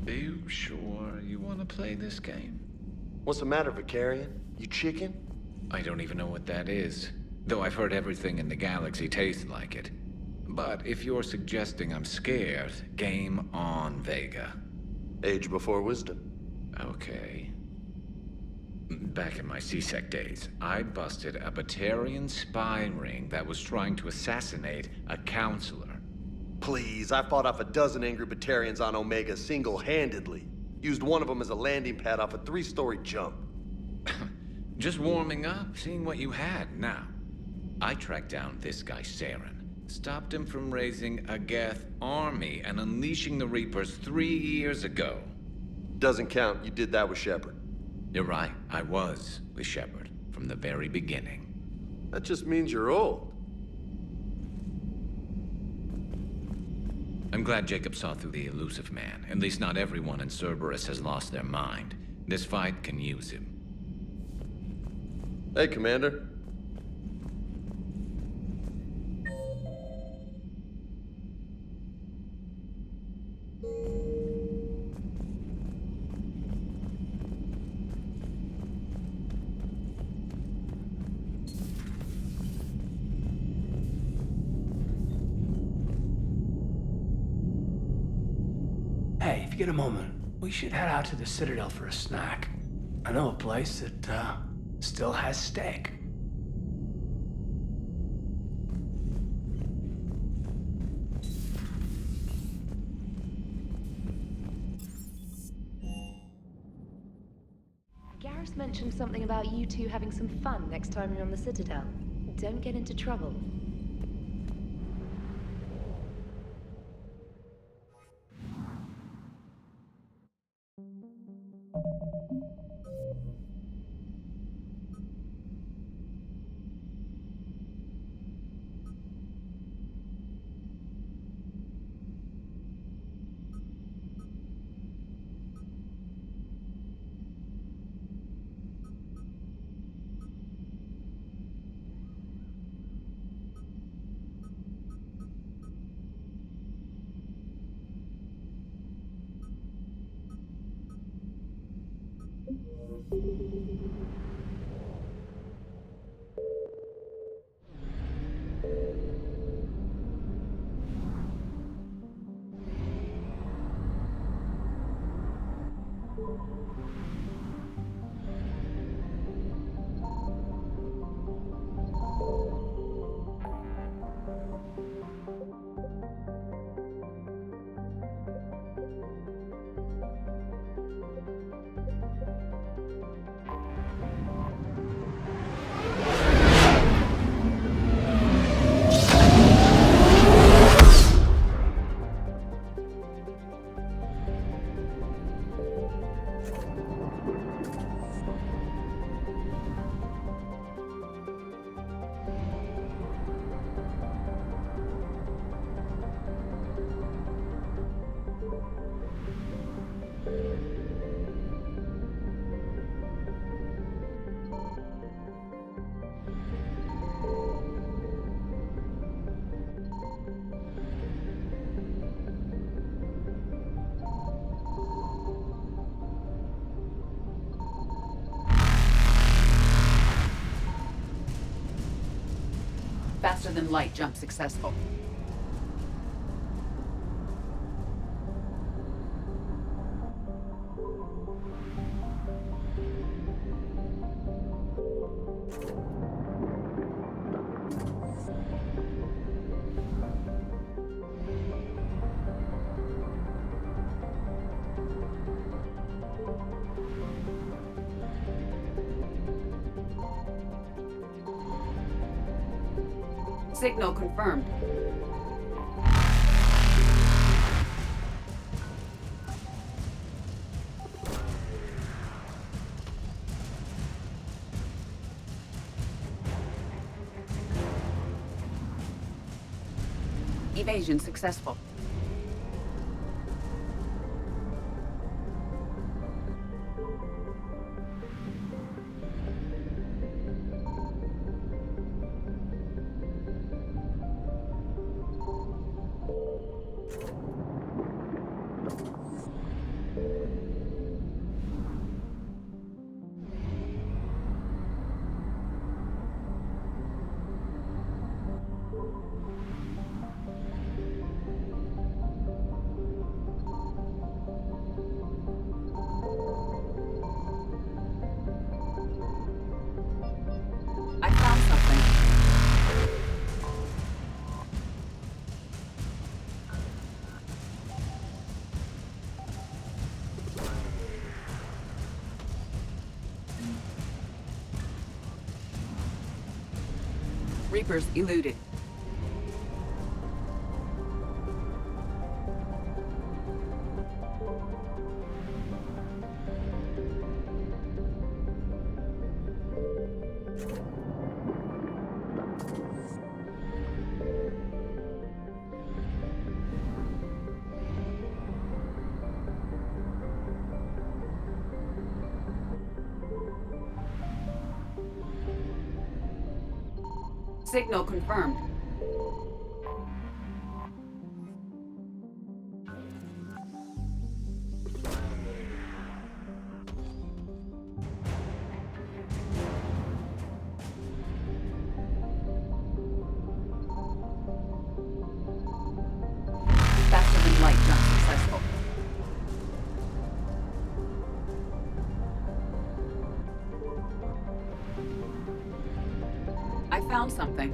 Are you sure you want to play this game? What's the matter, Vicarian? You chicken? I don't even know what that is. Though I've heard everything in the galaxy tastes like it. But if you're suggesting I'm scared, game on, Vega. Age before wisdom. Okay. Back in my CSEC days, I busted a Batarian spy ring that was trying to assassinate a counselor. Please, I fought off a dozen angry Batarians on Omega single-handedly. Used one of them as a landing pad off a 3-story jump. Just warming up, seeing what you had. Now, I tracked down this guy, Saren. Stopped him from raising a Geth army and unleashing the Reapers 3 years ago. Doesn't count. You did that with Shepard. You're right. I was with Shepard from the very beginning. That just means you're old. I'm glad Jacob saw through the elusive man. At least not everyone in Cerberus has lost their mind. This fight can use him. Hey, Commander. Hey, if you get a moment, we should head out to the Citadel for a snack. I know a place that, still has steak. Garrus mentioned something about you two having some fun next time you're on the Citadel. Don't get into trouble. Faster than light jump successful. Signal confirmed. Evasion successful. I found something. Reapers eluded. Signal confirmed. Faster than light jump successful. I found something.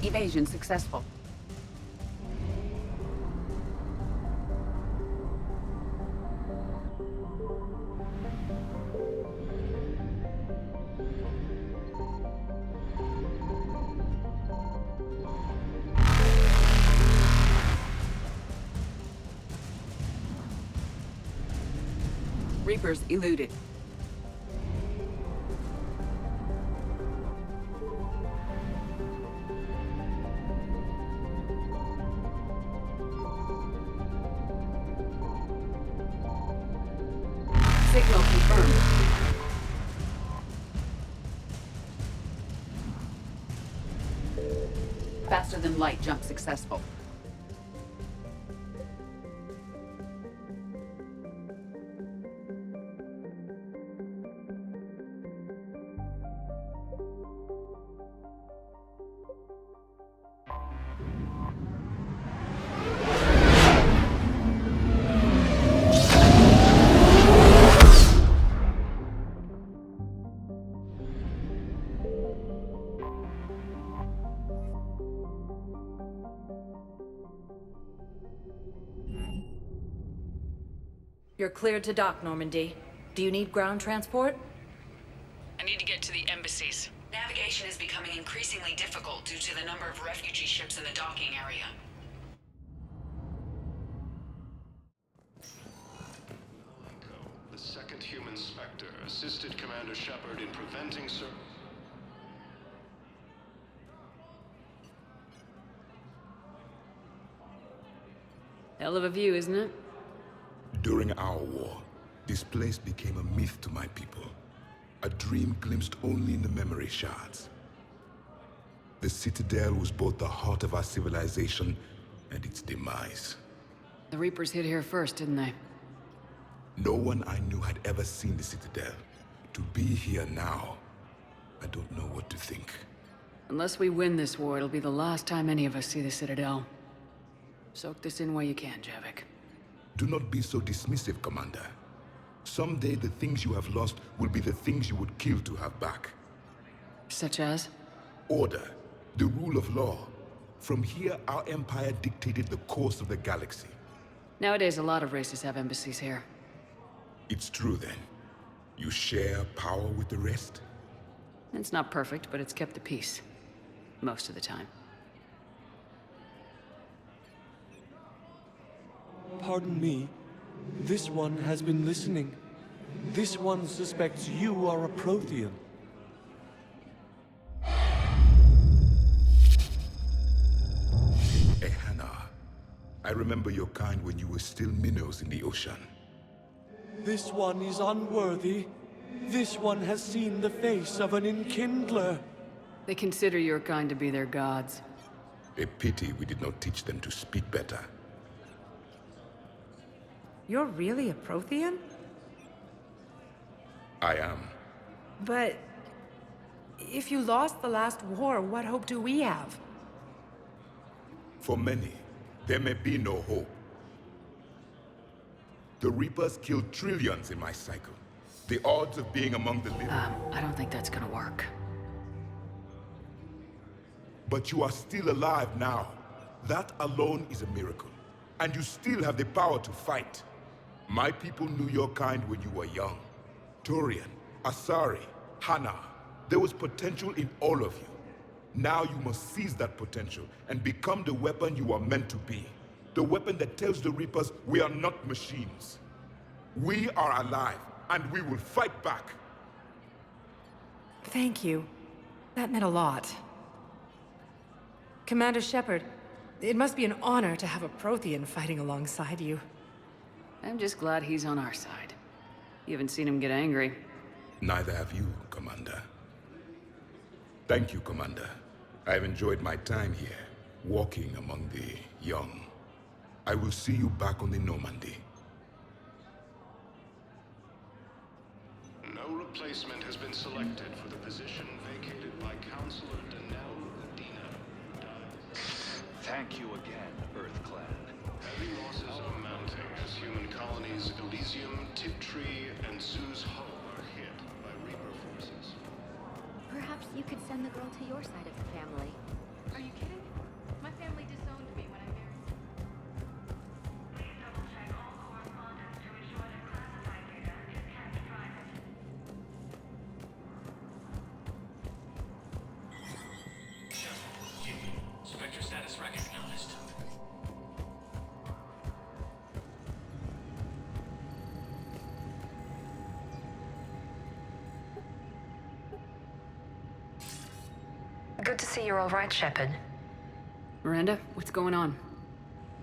Evasion successful. Reapers eluded. Signal confirmed. Faster than light jump successful. You're cleared to dock, Normandy. Do you need ground transport? I need to get to the embassies. Navigation is becoming increasingly difficult due to the number of refugee ships in the docking area. The second human Spectre assisted Commander Shepard in preventing Hell of a view, isn't it? During our war, this place became a myth to my people. A dream glimpsed only in the memory shards. The Citadel was both the heart of our civilization and its demise. The Reapers hit here first, didn't they? No one I knew had ever seen the Citadel. To be here now, I don't know what to think. Unless we win this war, it'll be the last time any of us see the Citadel. Soak this in while you can, Javik. Do not be so dismissive, Commander. Someday the things you have lost will be the things you would kill to have back. Such as? Order, the rule of law. From here, our empire dictated the course of the galaxy. Nowadays, a lot of races have embassies here. It's true, then. You share power with the rest? It's not perfect, but it's kept the peace. Most of the time. Pardon me. This one has been listening. This one suspects you are a Prothean. Hannah, I remember your kind when you were still minnows in the ocean. This one is unworthy. This one has seen the face of an enkindler. They consider your kind to be their gods. A pity we did not teach them to speak better. You're really a Prothean? I am. But... if you lost the last war, what hope do we have? For many, there may be no hope. The Reapers killed trillions in my cycle. The odds of being among the living... I don't think that's gonna work. But you are still alive now. That alone is a miracle. And you still have the power to fight. My people knew your kind when you were young. Turian, Asari, Hana. There was potential in all of you. Now you must seize that potential and become the weapon you are meant to be. The weapon that tells the Reapers we are not machines. We are alive, and we will fight back. Thank you. That meant a lot. Commander Shepard, it must be an honor to have a Prothean fighting alongside you. I'm just glad he's on our side. You haven't seen him get angry. Neither have you, Commander. Thank you, Commander. I've enjoyed my time here, walking among the young. I will see you back on the Normandy. No replacement has been selected for the position vacated by Counselor Danelle Udina. Thank you again, Earth-Clan. Heavy losses are mounting as human colonies Elysium, Tiptree, and Zeus Hull are hit by Reaper forces. Perhaps you could send the girl to your side of the family. Are you kidding? My family disowned me when I married. Please double-check all correspondence to ensure that classified data is kept private. Spectre status recognized. Good to see you're all right, Shepard. Miranda, what's going on?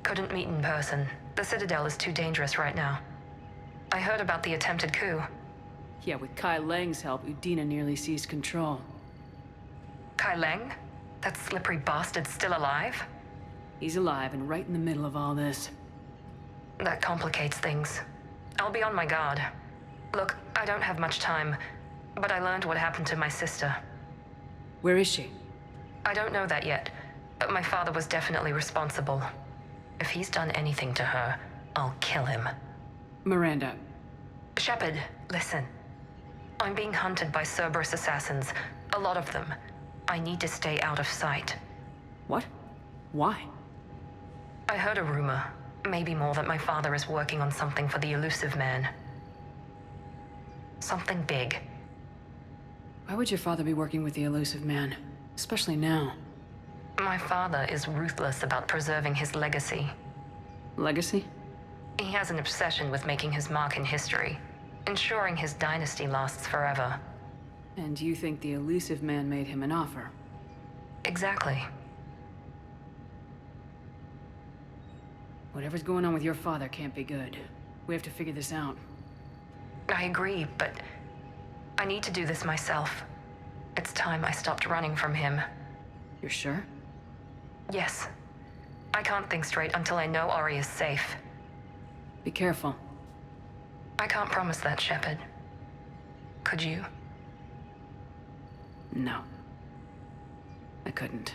Couldn't meet in person. The Citadel is too dangerous right now. I heard about the attempted coup. Yeah, with Kai Lang's help, Udina nearly seized control. Kai Lang? That slippery bastard's still alive? He's alive and right in the middle of all this. That complicates things. I'll be on my guard. Look, I don't have much time, but I learned what happened to my sister. Where is she? I don't know that yet, but my father was definitely responsible. If he's done anything to her, I'll kill him. Miranda. Shepard, listen. I'm being hunted by Cerberus assassins. A lot of them. I need to stay out of sight. What? Why? I heard a rumor, maybe more, that my father is working on something for the elusive man. Something big. Why would your father be working with the elusive man? Especially now. My father is ruthless about preserving his legacy. Legacy? He has an obsession with making his mark in history, ensuring his dynasty lasts forever. And you think the elusive man made him an offer? Exactly. Whatever's going on with your father can't be good. We have to figure this out. I agree, but I need to do this myself. It's time I stopped running from him. You're sure? Yes. I can't think straight until I know Arrae is safe. Be careful. I can't promise that, Shepard. Could you? No. I couldn't.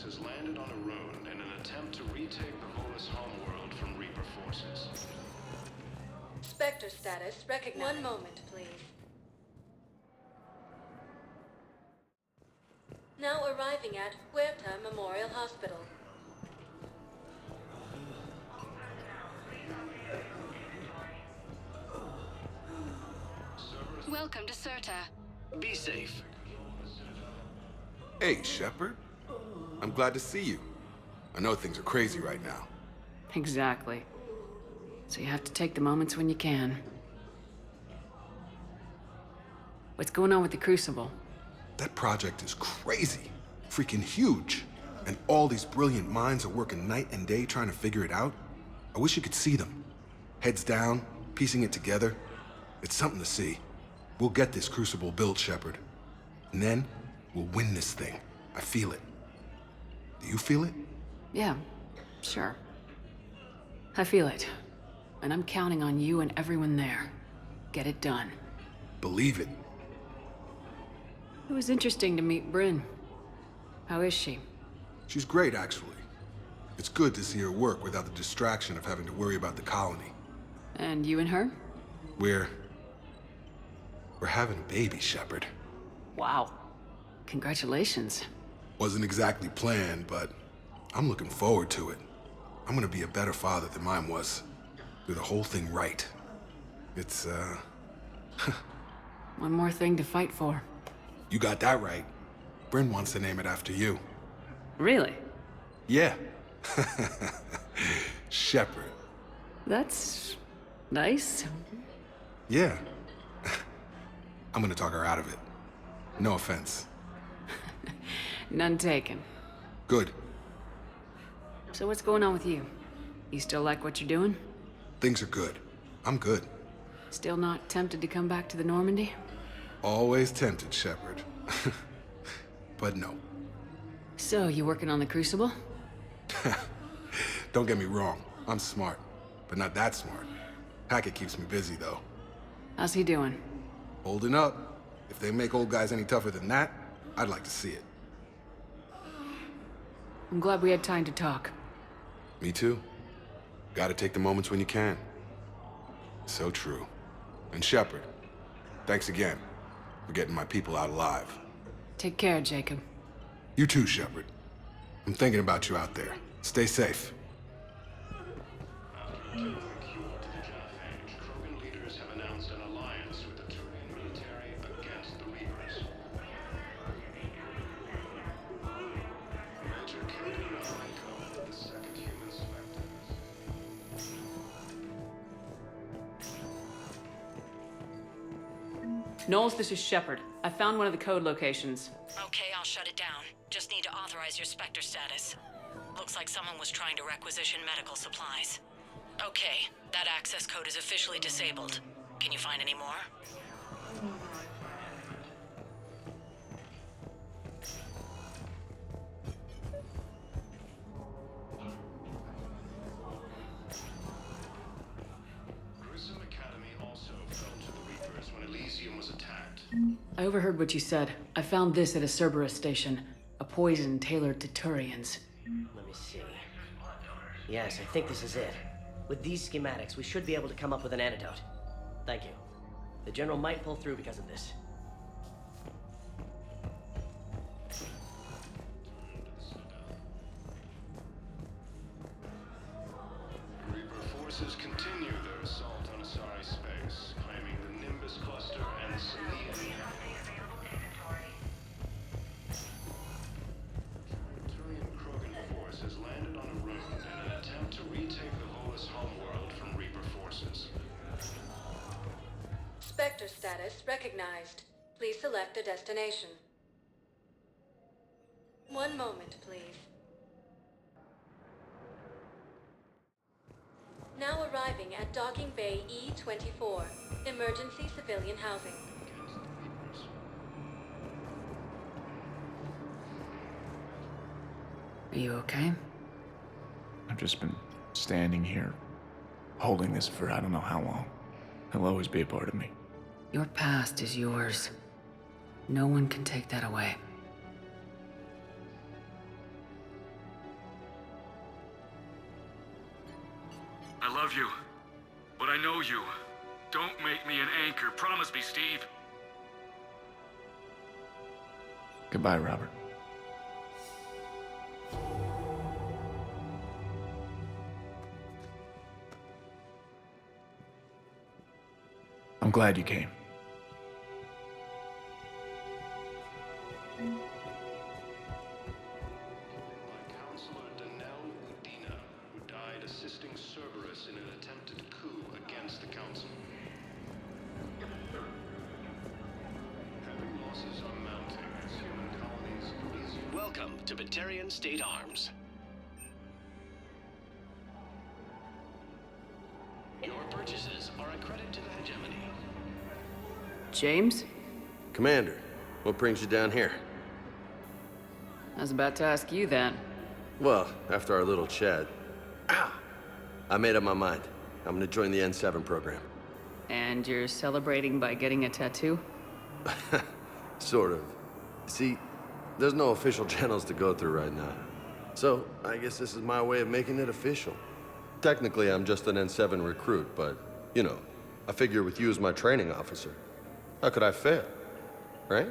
Has landed on Arrae in an attempt to retake the Volus homeworld from Reaper forces. Spectre status recognized. One moment, please. Now arriving at Huerta Memorial Hospital. Welcome to Certa. Be safe. Hey, Shepard. I'm glad to see you. I know things are crazy right now. Exactly. So you have to take the moments when you can. What's going on with the Crucible? That project is crazy. Freaking huge. And all these brilliant minds are working night and day trying to figure it out. I wish you could see them. Heads down, piecing it together. It's something to see. We'll get this Crucible built, Shepard. And then, we'll win this thing. I feel it. Do you feel it? Yeah, sure. I feel it. And I'm counting on you and everyone there. Get it done. Believe it. It was interesting to meet Bryn. How is she? She's great, actually. It's good to see her work without the distraction of having to worry about the colony. And you and her? We're having a baby, Shepard. Wow. Congratulations. Wasn't exactly planned, but I'm looking forward to it. I'm gonna be a better father than mine was. Do the whole thing right. It's, One more thing to fight for. You got that right. Bryn wants to name it after you. Really? Yeah. Shepard. That's nice. Yeah. I'm gonna talk her out of it. No offense. None taken. Good. So what's going on with you? You still like what you're doing? Things are good. I'm good. Still not tempted to come back to the Normandy? Always tempted, Shepard. But no. So, you working on the Crucible? Don't get me wrong. I'm smart. But not that smart. Hackett keeps me busy, though. How's he doing? Holding up. If they make old guys any tougher than that, I'd like to see it. I'm glad we had time to talk. Me too. Gotta take the moments when you can. So true. And Shepard, thanks again for getting my people out alive. Take care, Jacob. You too, Shepard. I'm thinking about you out there. Stay safe. Krogan leaders have announced an alliance with the Turian military against the Reapers. Major Krogan Arrae, the second human selector. Knowles, this is Shepard. I found one of the code locations. Okay, I'll shut it down. Just need to authorize your Spectre status. Looks like someone was trying to requisition medical supplies. Okay, that access code is officially disabled. Can you find any more? Grissom Academy also fell to the Reapers when Elysium was attacked. I overheard what you said. I found this at a Cerberus station. A poison tailored to Turians. Let me see. Yes, I think this is it. With these schematics, we should be able to come up with an antidote. Thank you. The General might pull through because of this. Reaper forces continue their assault on Asari space, claiming the Nimbus cluster and Selene. Turian Krogan force has landed on a road in an attempt to retake the Volus homeworld from Reaper forces. Spectre status recognized. Please select a destination. One moment, please. Now arriving at Docking Bay E-24, emergency civilian housing. Are you okay? I've just been standing here, holding this for I don't know how long. He'll always be a part of me. Your past is yours. No one can take that away. I love you, but I know you. Don't make me an anchor. Promise me, Steve. Goodbye, Robert. I'm glad you came. Counselor Danelle Udina, who died assisting Cerberus in an attempted coup against the Council. Heavy losses are mounting as human colonies Elysium. Welcome to Batarian State Arms. Your purchases are a credit to the hegemony. James? Commander, what brings you down here? I was about to ask you that. Well, after our little chat, I made up my mind. I'm gonna join the N7 program. And you're celebrating by getting a tattoo? Sort of. See, there's no official channels to go through right now. So, I guess this is my way of making it official. Technically, I'm just an N7 recruit, but, you know, I figure with you as my training officer, how could I fail? Right?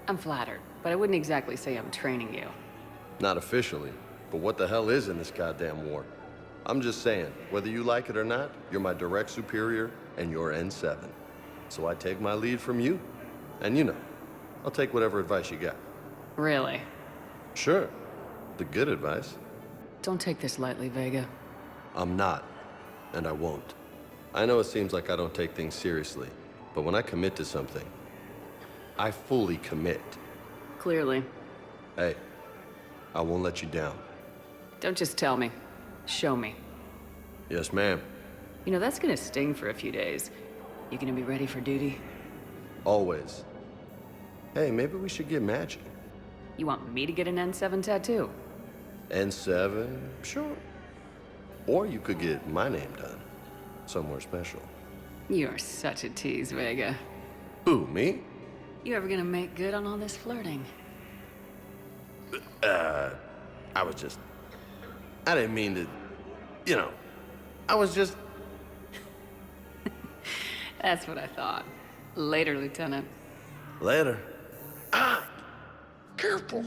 I'm flattered, but I wouldn't exactly say I'm training you. Not officially, but what the hell is in this goddamn war? I'm just saying, whether you like it or not, you're my direct superior and you're N7. So I take my lead from you. And you know, I'll take whatever advice you got. Really? Sure. The good advice. Don't take this lightly, Vega. I'm not, and I won't. I know it seems like I don't take things seriously, but when I commit to something, I fully commit. Clearly. Hey, I won't let you down. Don't just tell me. Show me. Yes, ma'am. You know, that's gonna sting for a few days. You gonna be ready for duty? Always. Hey, maybe we should get matching. You want me to get an N7 tattoo? N7? Sure. Or you could get my name done. Somewhere special. You're such a tease, Vega. Who, me? You ever gonna make good on all this flirting? I didn't mean to, you know, I was just... That's what I thought. Later, Lieutenant. Later. Careful.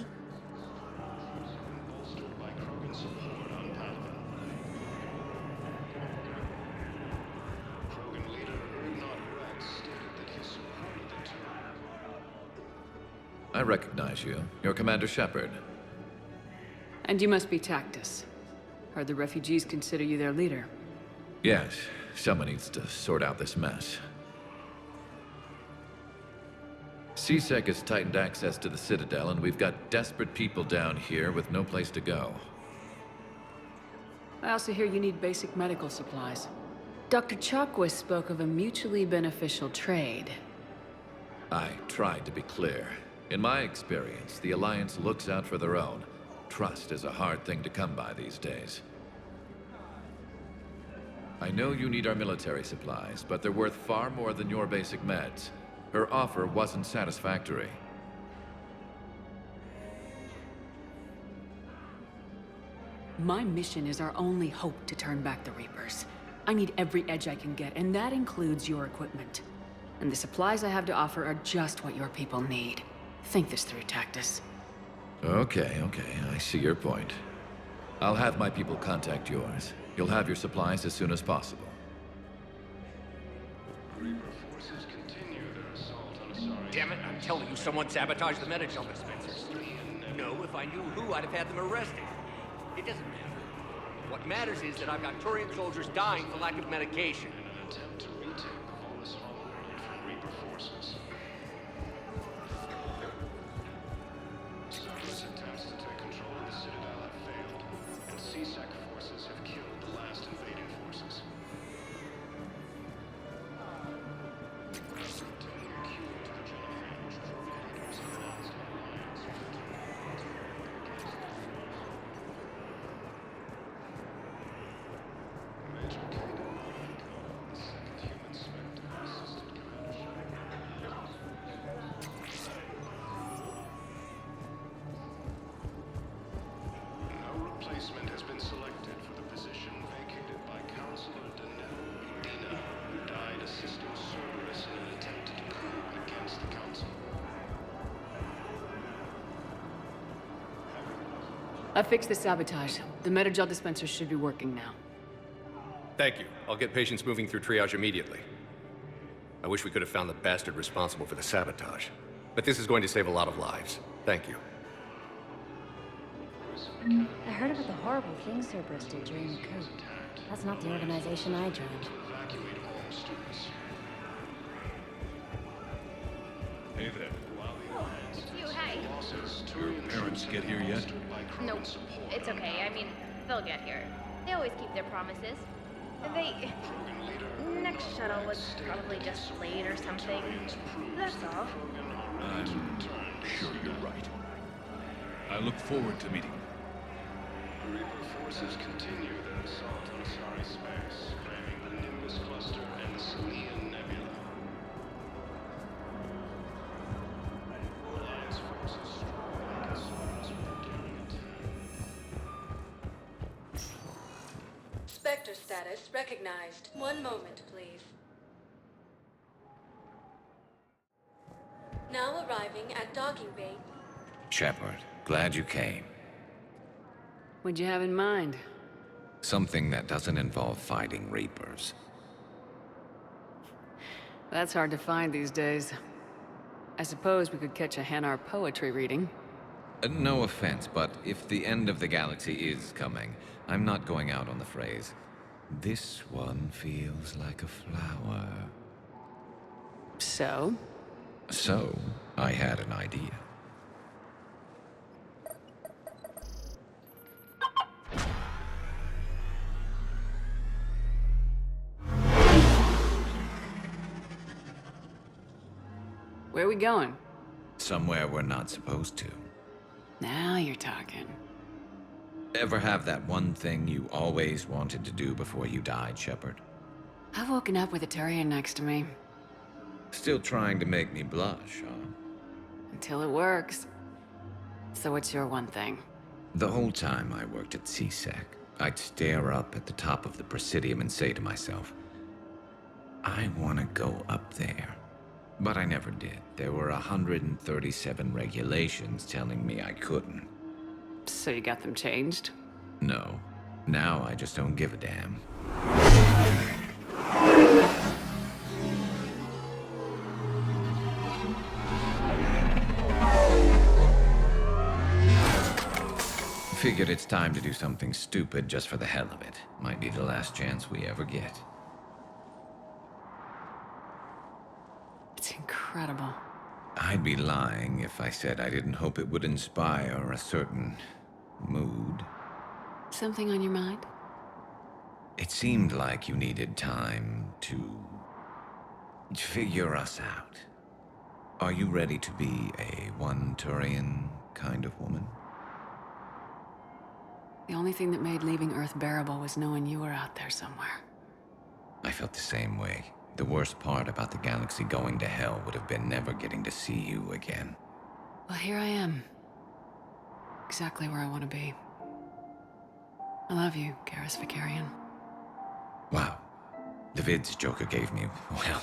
I recognize you. You're Commander Shepard. And you must be Tactus. Heard the refugees consider you their leader. Yes, someone needs to sort out this mess. CSEC has tightened access to the Citadel, and we've got desperate people down here with no place to go. I also hear you need basic medical supplies. Dr. Chakwas spoke of a mutually beneficial trade. I tried to be clear. In my experience, the Alliance looks out for their own. Trust is a hard thing to come by these days. I know you need our military supplies, but they're worth far more than your basic meds. Her offer wasn't satisfactory. My mission is our only hope to turn back the Reapers. I need every edge I can get, and that includes your equipment. And the supplies I have to offer are just what your people need. Think this through, Tactus. Okay, I see your point. I'll have my people contact yours. You'll have your supplies as soon as possible. Damn it, I'm telling you, someone sabotaged the medical dispensers. No, if I knew who, I'd have had them arrested. It doesn't matter. What matters is that I've got Turian soldiers dying for lack of medication. In an attempt to retake Volus homeworld from Reaper forces. Cerberus attempts to take control of the Citadel have failed, and CSEC forces have killed the last invading forces. Replacement has been selected for the position vacated by Counselor Dina, who died assisting Cerberus in an attempted coup against the Council. I fixed the sabotage. The Metagel dispenser should be working now. Thank you. I'll get patients moving through triage immediately. I wish we could have found the bastard responsible for the sabotage. But this is going to save a lot of lives. Thank you. I heard about the horrible things Cerberus did during the coup. That's not the organization I joined. Hey there. You, hey. Your parents get here yet? Nope. It's okay. I mean, they'll get here. They always keep their promises. Next shuttle was probably just late or something. That's all. I'm sure you're right. I look forward to meeting you. Reaper forces continue their assault on Asari space, claiming the Nimbus cluster and the Salian Nebula. Alliance forces strike and Cerberus retaliate. Spectre status recognized. One moment, please. Now arriving at docking bay. Shepard, glad you came. What'd you have in mind? Something that doesn't involve fighting Reapers. That's hard to find these days. I suppose we could catch a Hanar poetry reading. No offense, but if the end of the galaxy is coming, I'm not going out on the phrase, "This one feels like a flower." So? So, I had an idea. Where are we going? Somewhere we're not supposed to. Now you're talking. Ever have that one thing you always wanted to do before you died, Shepard? I've woken up with a Turian next to me. Still trying to make me blush, huh? Until it works. So what's your one thing? The whole time I worked at CSEC, I'd stare up at the top of the Presidium and say to myself, I want to go up there. But I never did. There were 137 regulations telling me I couldn't. So you got them changed? No. Now I just don't give a damn. Figured it's time to do something stupid just for the hell of it. Might be the last chance we ever get. It's incredible. I'd be lying if I said I didn't hope it would inspire a certain mood. Something on your mind? It seemed like you needed time to figure us out. Are you ready to be a one Turian kind of woman? The only thing that made leaving Earth bearable was knowing you were out there somewhere. I felt the same way. The worst part about the galaxy going to hell would have been never getting to see you again. Well, here I am. Exactly where I want to be. I love you, Garrus Vicarian. Wow. The vids Joker gave me, well,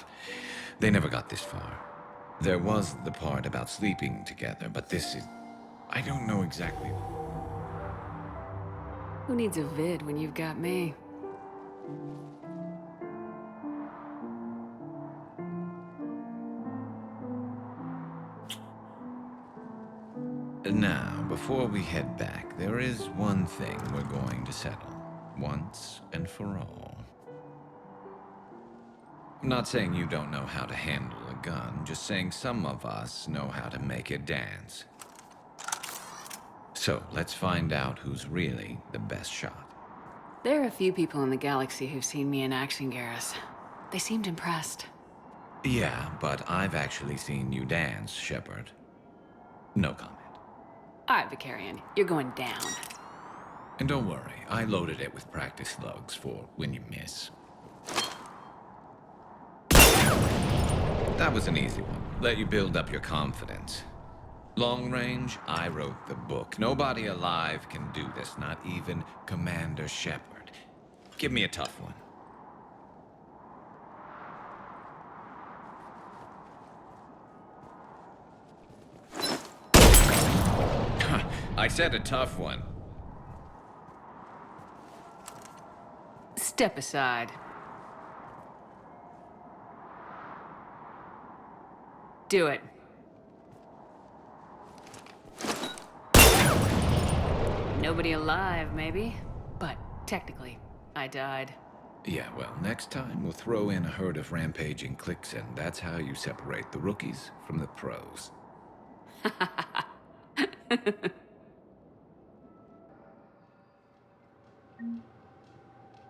they never got this far. There was the part about sleeping together, but this is... I don't know exactly... Who needs a vid when you've got me? Now, before we head back, there is one thing we're going to settle. Once and for all. I'm not saying you don't know how to handle a gun, just saying some of us know how to make it dance. So, let's find out who's really the best shot. There are a few people in the galaxy who've seen me in action, Garrus. They seemed impressed. Yeah, but I've actually seen you dance, Shepard. No comment. All right, Vicarian, you're going down. And don't worry, I loaded it with practice slugs for when you miss. That was an easy one. Let you build up your confidence. Long range, I wrote the book. Nobody alive can do this, not even Commander Shepard. Give me a tough one. I said a tough one. Step aside. Do it. Nobody alive, maybe. But technically, I died. Yeah, well, next time we'll throw in a herd of rampaging cliques, and that's how you separate the rookies from the pros.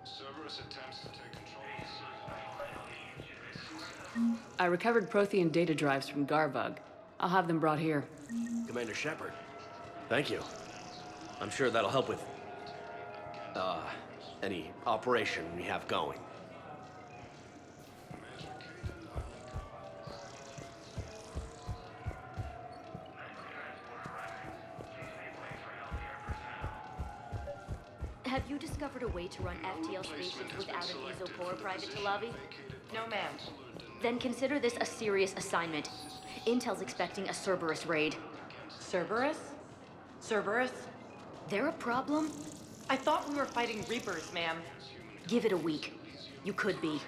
Cerberus attempts to take control of I recovered Prothean data drives from Garvug. I'll have them brought here. Commander Shepard, thank you. I'm sure that'll help with, any operation we have going. Have you discovered a way to run FTL stations without an Isopore private to lobby? No, ma'am. Then consider this a serious assignment. Intel's expecting a Cerberus raid. Cerberus? Cerberus? They're a problem? I thought we were fighting Reapers, ma'am. Give it a week. You could be.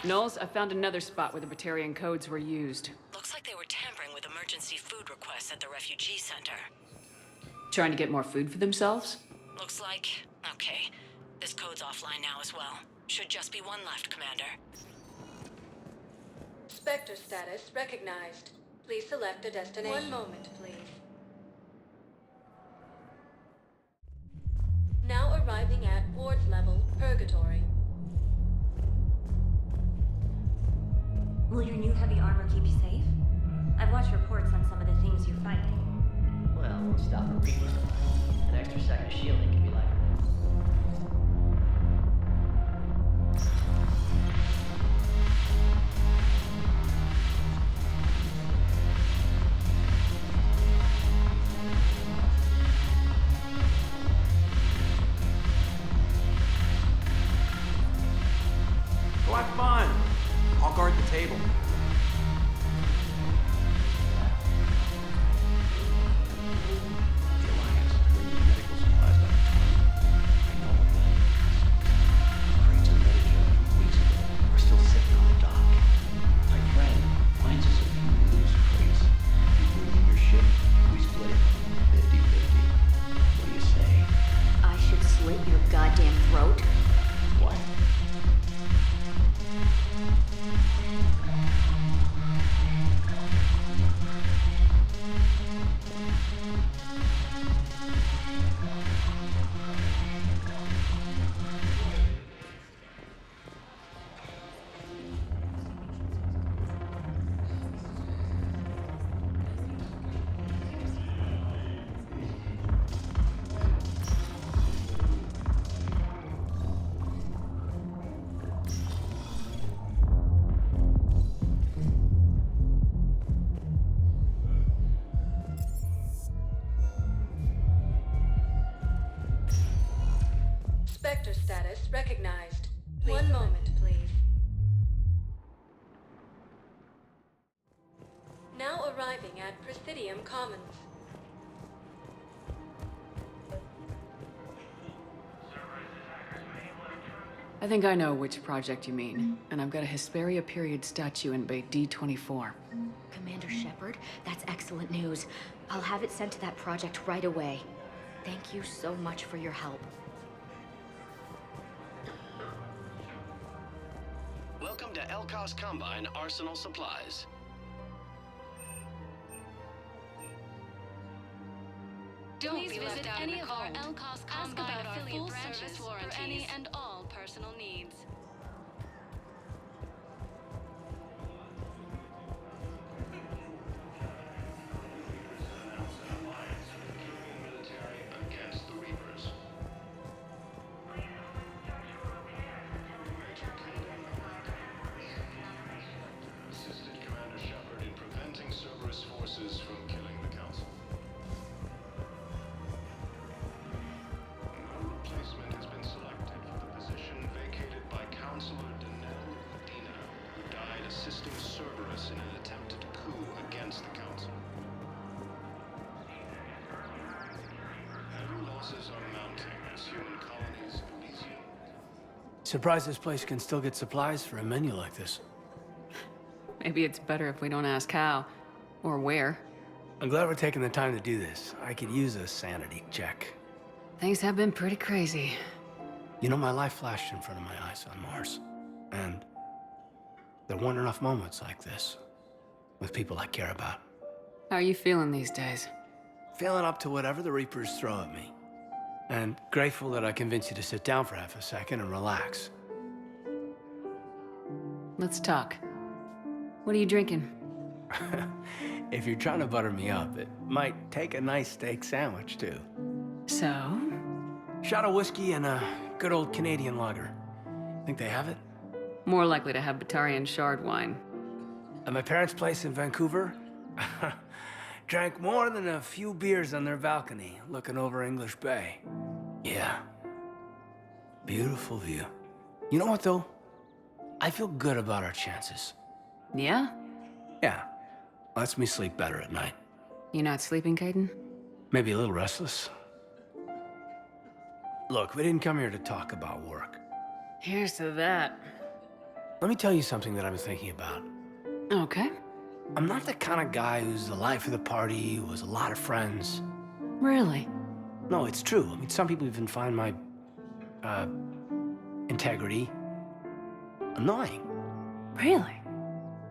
Knowles, I found another spot where the Batarian codes were used. Looks like they were tampering with emergency food requests at the refugee center. Trying to get more food for themselves? Looks like... Okay. This code's offline now as well. Should just be one left, Commander. Spectre status recognized. Please select a destination. One moment, please. Now arriving at Ward's level, Purgatory. Will your new heavy armor keep you safe? I've watched reports on some of the things you're fighting. Well, we'll stop a Reaper. An extra second of shielding can be life or death. Go have fun. I'll guard the table. The Alliance bringing medical supplies back to town. I know what that is. Crates of Medicare from weeks ago are still sitting on the dock. My friend finds us a few loose crates. You bring in your ship, we split it 50-50. What do you say? I should slit your goddamn throat? What? Spectre status recognized. One moment, please. Now arriving at Presidium Commons. I think I know which project you mean, and I've got a Hesperia period statue in Bay D24. Commander Shepard, that's excellent news. I'll have it sent to that project right away. Thank you so much for your help. Welcome to Elkos Combine Arsenal Supplies. Don't be left out any of our Elkos Combine affiliate branches for any and all personal needs. Against the Reapers. Assisted Commander Shepard in preventing Cerberus forces from killing the Council. No replacement has been selected for the position vacated by Counselor Dina, who died assisting Cerberus in an attempted coup against the Council. Heavy losses are mounting as human colonies of Elysium. Surprised this place can still get supplies for a menu like this. Maybe it's better if we don't ask how, or where. I'm glad we're taking the time to do this. I could use a sanity check. Things have been pretty crazy. You know, my life flashed in front of my eyes on Mars. And there weren't enough moments like this with people I care about. How are you feeling these days? Feeling up to whatever the Reapers throw at me. And grateful that I convinced you to sit down for half a second and relax. Let's talk. What are you drinking? If you're trying to butter me up, it might take a nice steak sandwich, too. So? Shot of whiskey and a good old Canadian lager. Think they have it? More likely to have Batarian shard wine. At my parents' place in Vancouver, drank more than a few beers on their balcony, looking over English Bay. Yeah. Beautiful view. You know what, though? I feel good about our chances. Yeah? Yeah. Lets me sleep better at night. You not sleeping, Caden? Maybe a little restless. Look, we didn't come here to talk about work. Here's to that. Let me tell you something that I've been thinking about. Okay. I'm not the kind of guy who's the life of the party, who has a lot of friends. Really? No, it's true. I mean, some people even find my, integrity annoying. Really?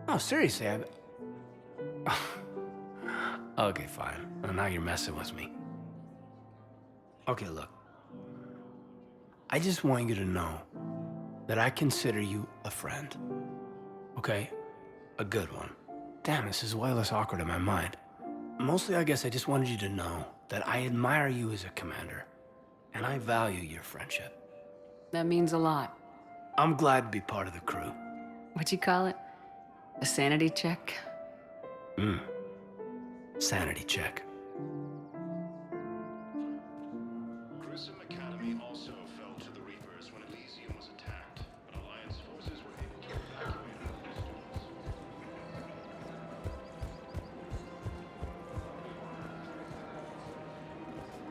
No, seriously, Okay, fine. Well, now you're messing with me. Okay, look. I just want you to know that I consider you a friend. Okay? A good one. Damn, this is way less awkward in my mind. Mostly, I guess I just wanted you to know that I admire you as a commander, and I value your friendship. That means a lot. I'm glad to be part of the crew. What'd you call it? A sanity check? Sanity check. Grissom Academy also fell to the Reapers when Elysium was attacked, but Alliance forces were able to evacuate all the students.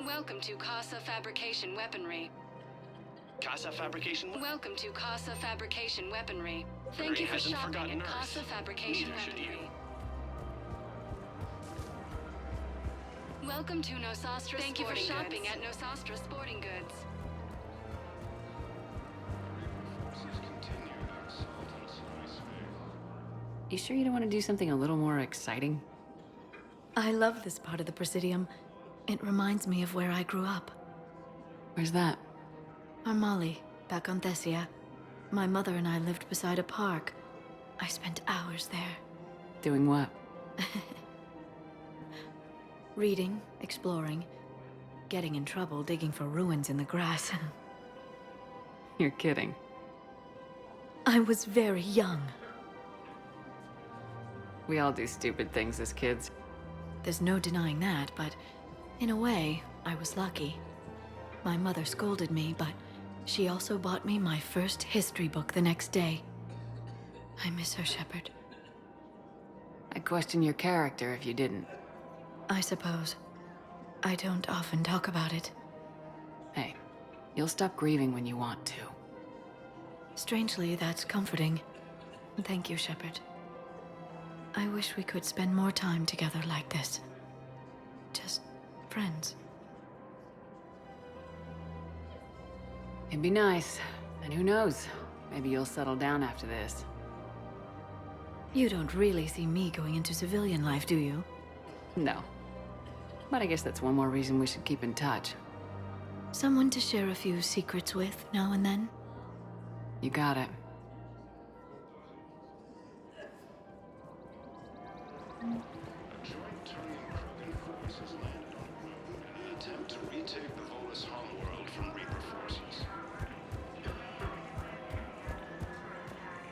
Welcome to Casa Fabrication Weaponry. Casa Fabrication? Welcome to Casa Fabrication Weaponry. Thank you for shopping at Casa Fabrication Weaponry. Welcome to Nosastra Thank you for shopping at Nosastra Sporting Goods. You sure you don't want to do something a little more exciting? I love this part of the Presidium. It reminds me of where I grew up. Where's that? Armali, back on Thessia. My mother and I lived beside a park. I spent hours there. Doing what? Reading, exploring, getting in trouble digging for ruins in the grass. You're kidding. I was very young. We all do stupid things as kids. There's no denying that, but in a way, I was lucky. My mother scolded me, but she also bought me my first history book the next day. I miss her, Shepard. I'd question your character if you didn't. I suppose. I don't often talk about it. Hey, you'll stop grieving when you want to. Strangely, that's comforting. Thank you, Shepard. I wish we could spend more time together like this. Just friends. It'd be nice. And who knows? Maybe you'll settle down after this. You don't really see me going into civilian life, do you? No. But I guess that's one more reason we should keep in touch. Someone to share a few secrets with now and then? You got it. A joint Turian-Krogan force has landed on the moon in an attempt to retake the Volus homeworld from Reaper forces.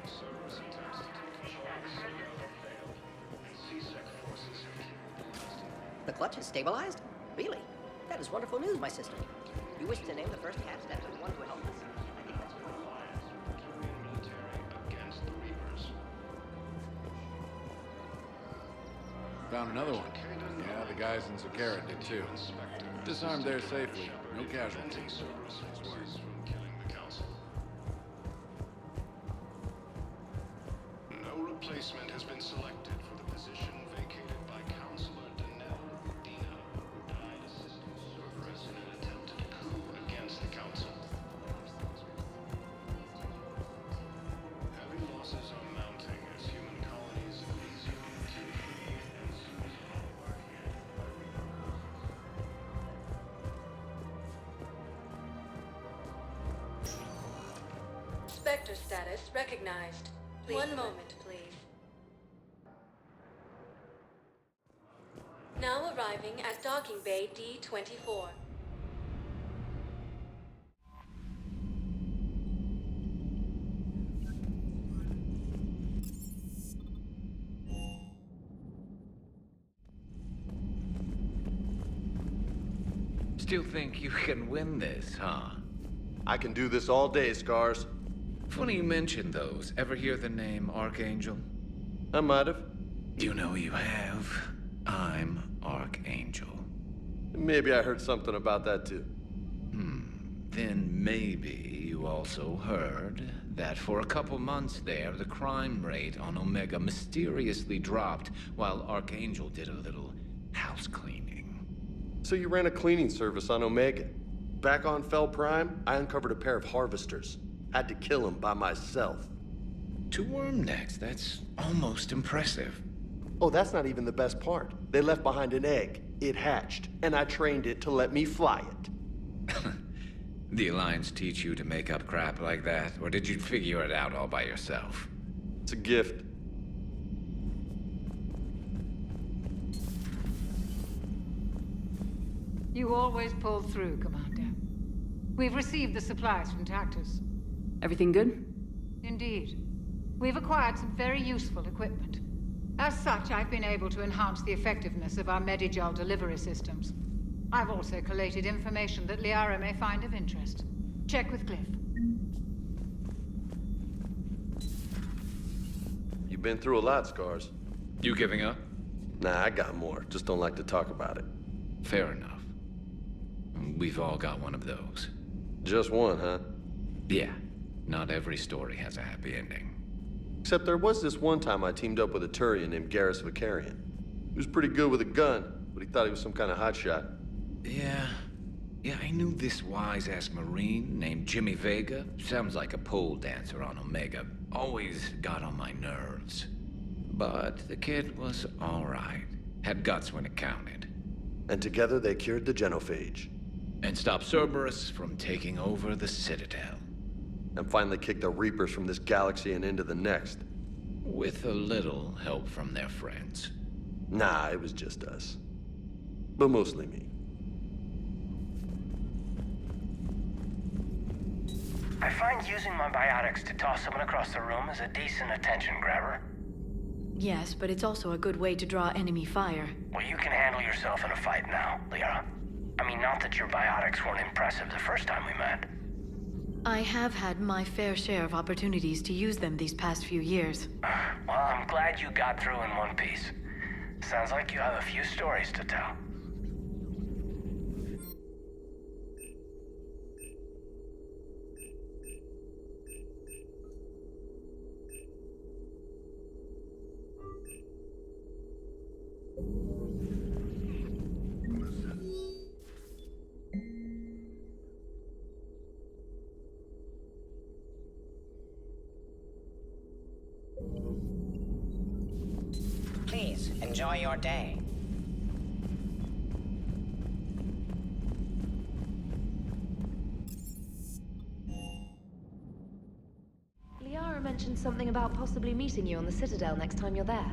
Cerberus attempts to take control of Citadel have failed, and C-Sec forces have killed the last of them. The clutch is stabilized? Really? That is wonderful news, my sister. You wish to name the first cat step to the one who helped us? I think that's quite Alliance with the Turian military against the Reapers. Found another one. Yeah, the guys in Zakara did too. Disarmed there safely. No casualties. Cerberus forces from killing the Council. No replacement has been selected for the position vacated by Counselor Dina, who died assisting Cerberus in an attempted coup against the Council. Heavy losses are mounting as human colonies in Elysium, T3, and Citadel are hit by Reaper. Spectre status recognized. One moment, please. Now arriving at docking bay D-24. Still think you can win this, huh? I can do this all day, Scars. Funny you mention those. Ever hear the name Archangel? I might have. You know you have. I'm Archangel. Maybe I heard something about that too. Then maybe you also heard that for a couple months there, the crime rate on Omega mysteriously dropped while Archangel did a little house cleaning. So you ran a cleaning service on Omega. Back on Fel Prime, I uncovered a pair of harvesters. Had to kill them by myself. 2 worm necks, that's almost impressive. Oh, that's not even the best part. They left behind an egg. It hatched, and I trained it to let me fly it. The Alliance teach you to make up crap like that, or did you figure it out all by yourself? It's a gift. You always pull through, Commander. We've received the supplies from Tactus. Everything good? Indeed. We've acquired some very useful equipment. As such, I've been able to enhance the effectiveness of our Medigel delivery systems. I've also collated information that Liara may find of interest. Check with Cliff. You've been through a lot, Scars. You giving up? Nah, I got more. Just don't like to talk about it. Fair enough. We've all got one of those. Just one, huh? Yeah. Not every story has a happy ending. Except there was this one time I teamed up with a Turian named Garrus Vicarian. He was pretty good with a gun, but he thought he was some kind of hotshot. Yeah, I knew this wise-ass Marine named Jimmy Vega. Sounds like a pole dancer on Omega. Always got on my nerves. But the kid was all right. Had guts when it counted. And together they cured the genophage. And stopped Cerberus from taking over the Citadel. And finally kicked the Reapers from this galaxy and into the next. With a little help from their friends. Nah, it was just us. But mostly me. I find using my biotics to toss someone across the room is a decent attention grabber. Yes, but it's also a good way to draw enemy fire. Well, you can handle yourself in a fight now, Liara. I mean, not that your biotics weren't impressive the first time we met. I have had my fair share of opportunities to use them these past few years. Well, I'm glad you got through in one piece. Sounds like you have a few stories to tell. Please, enjoy your day. Liara mentioned something about possibly meeting you on the Citadel next time you're there.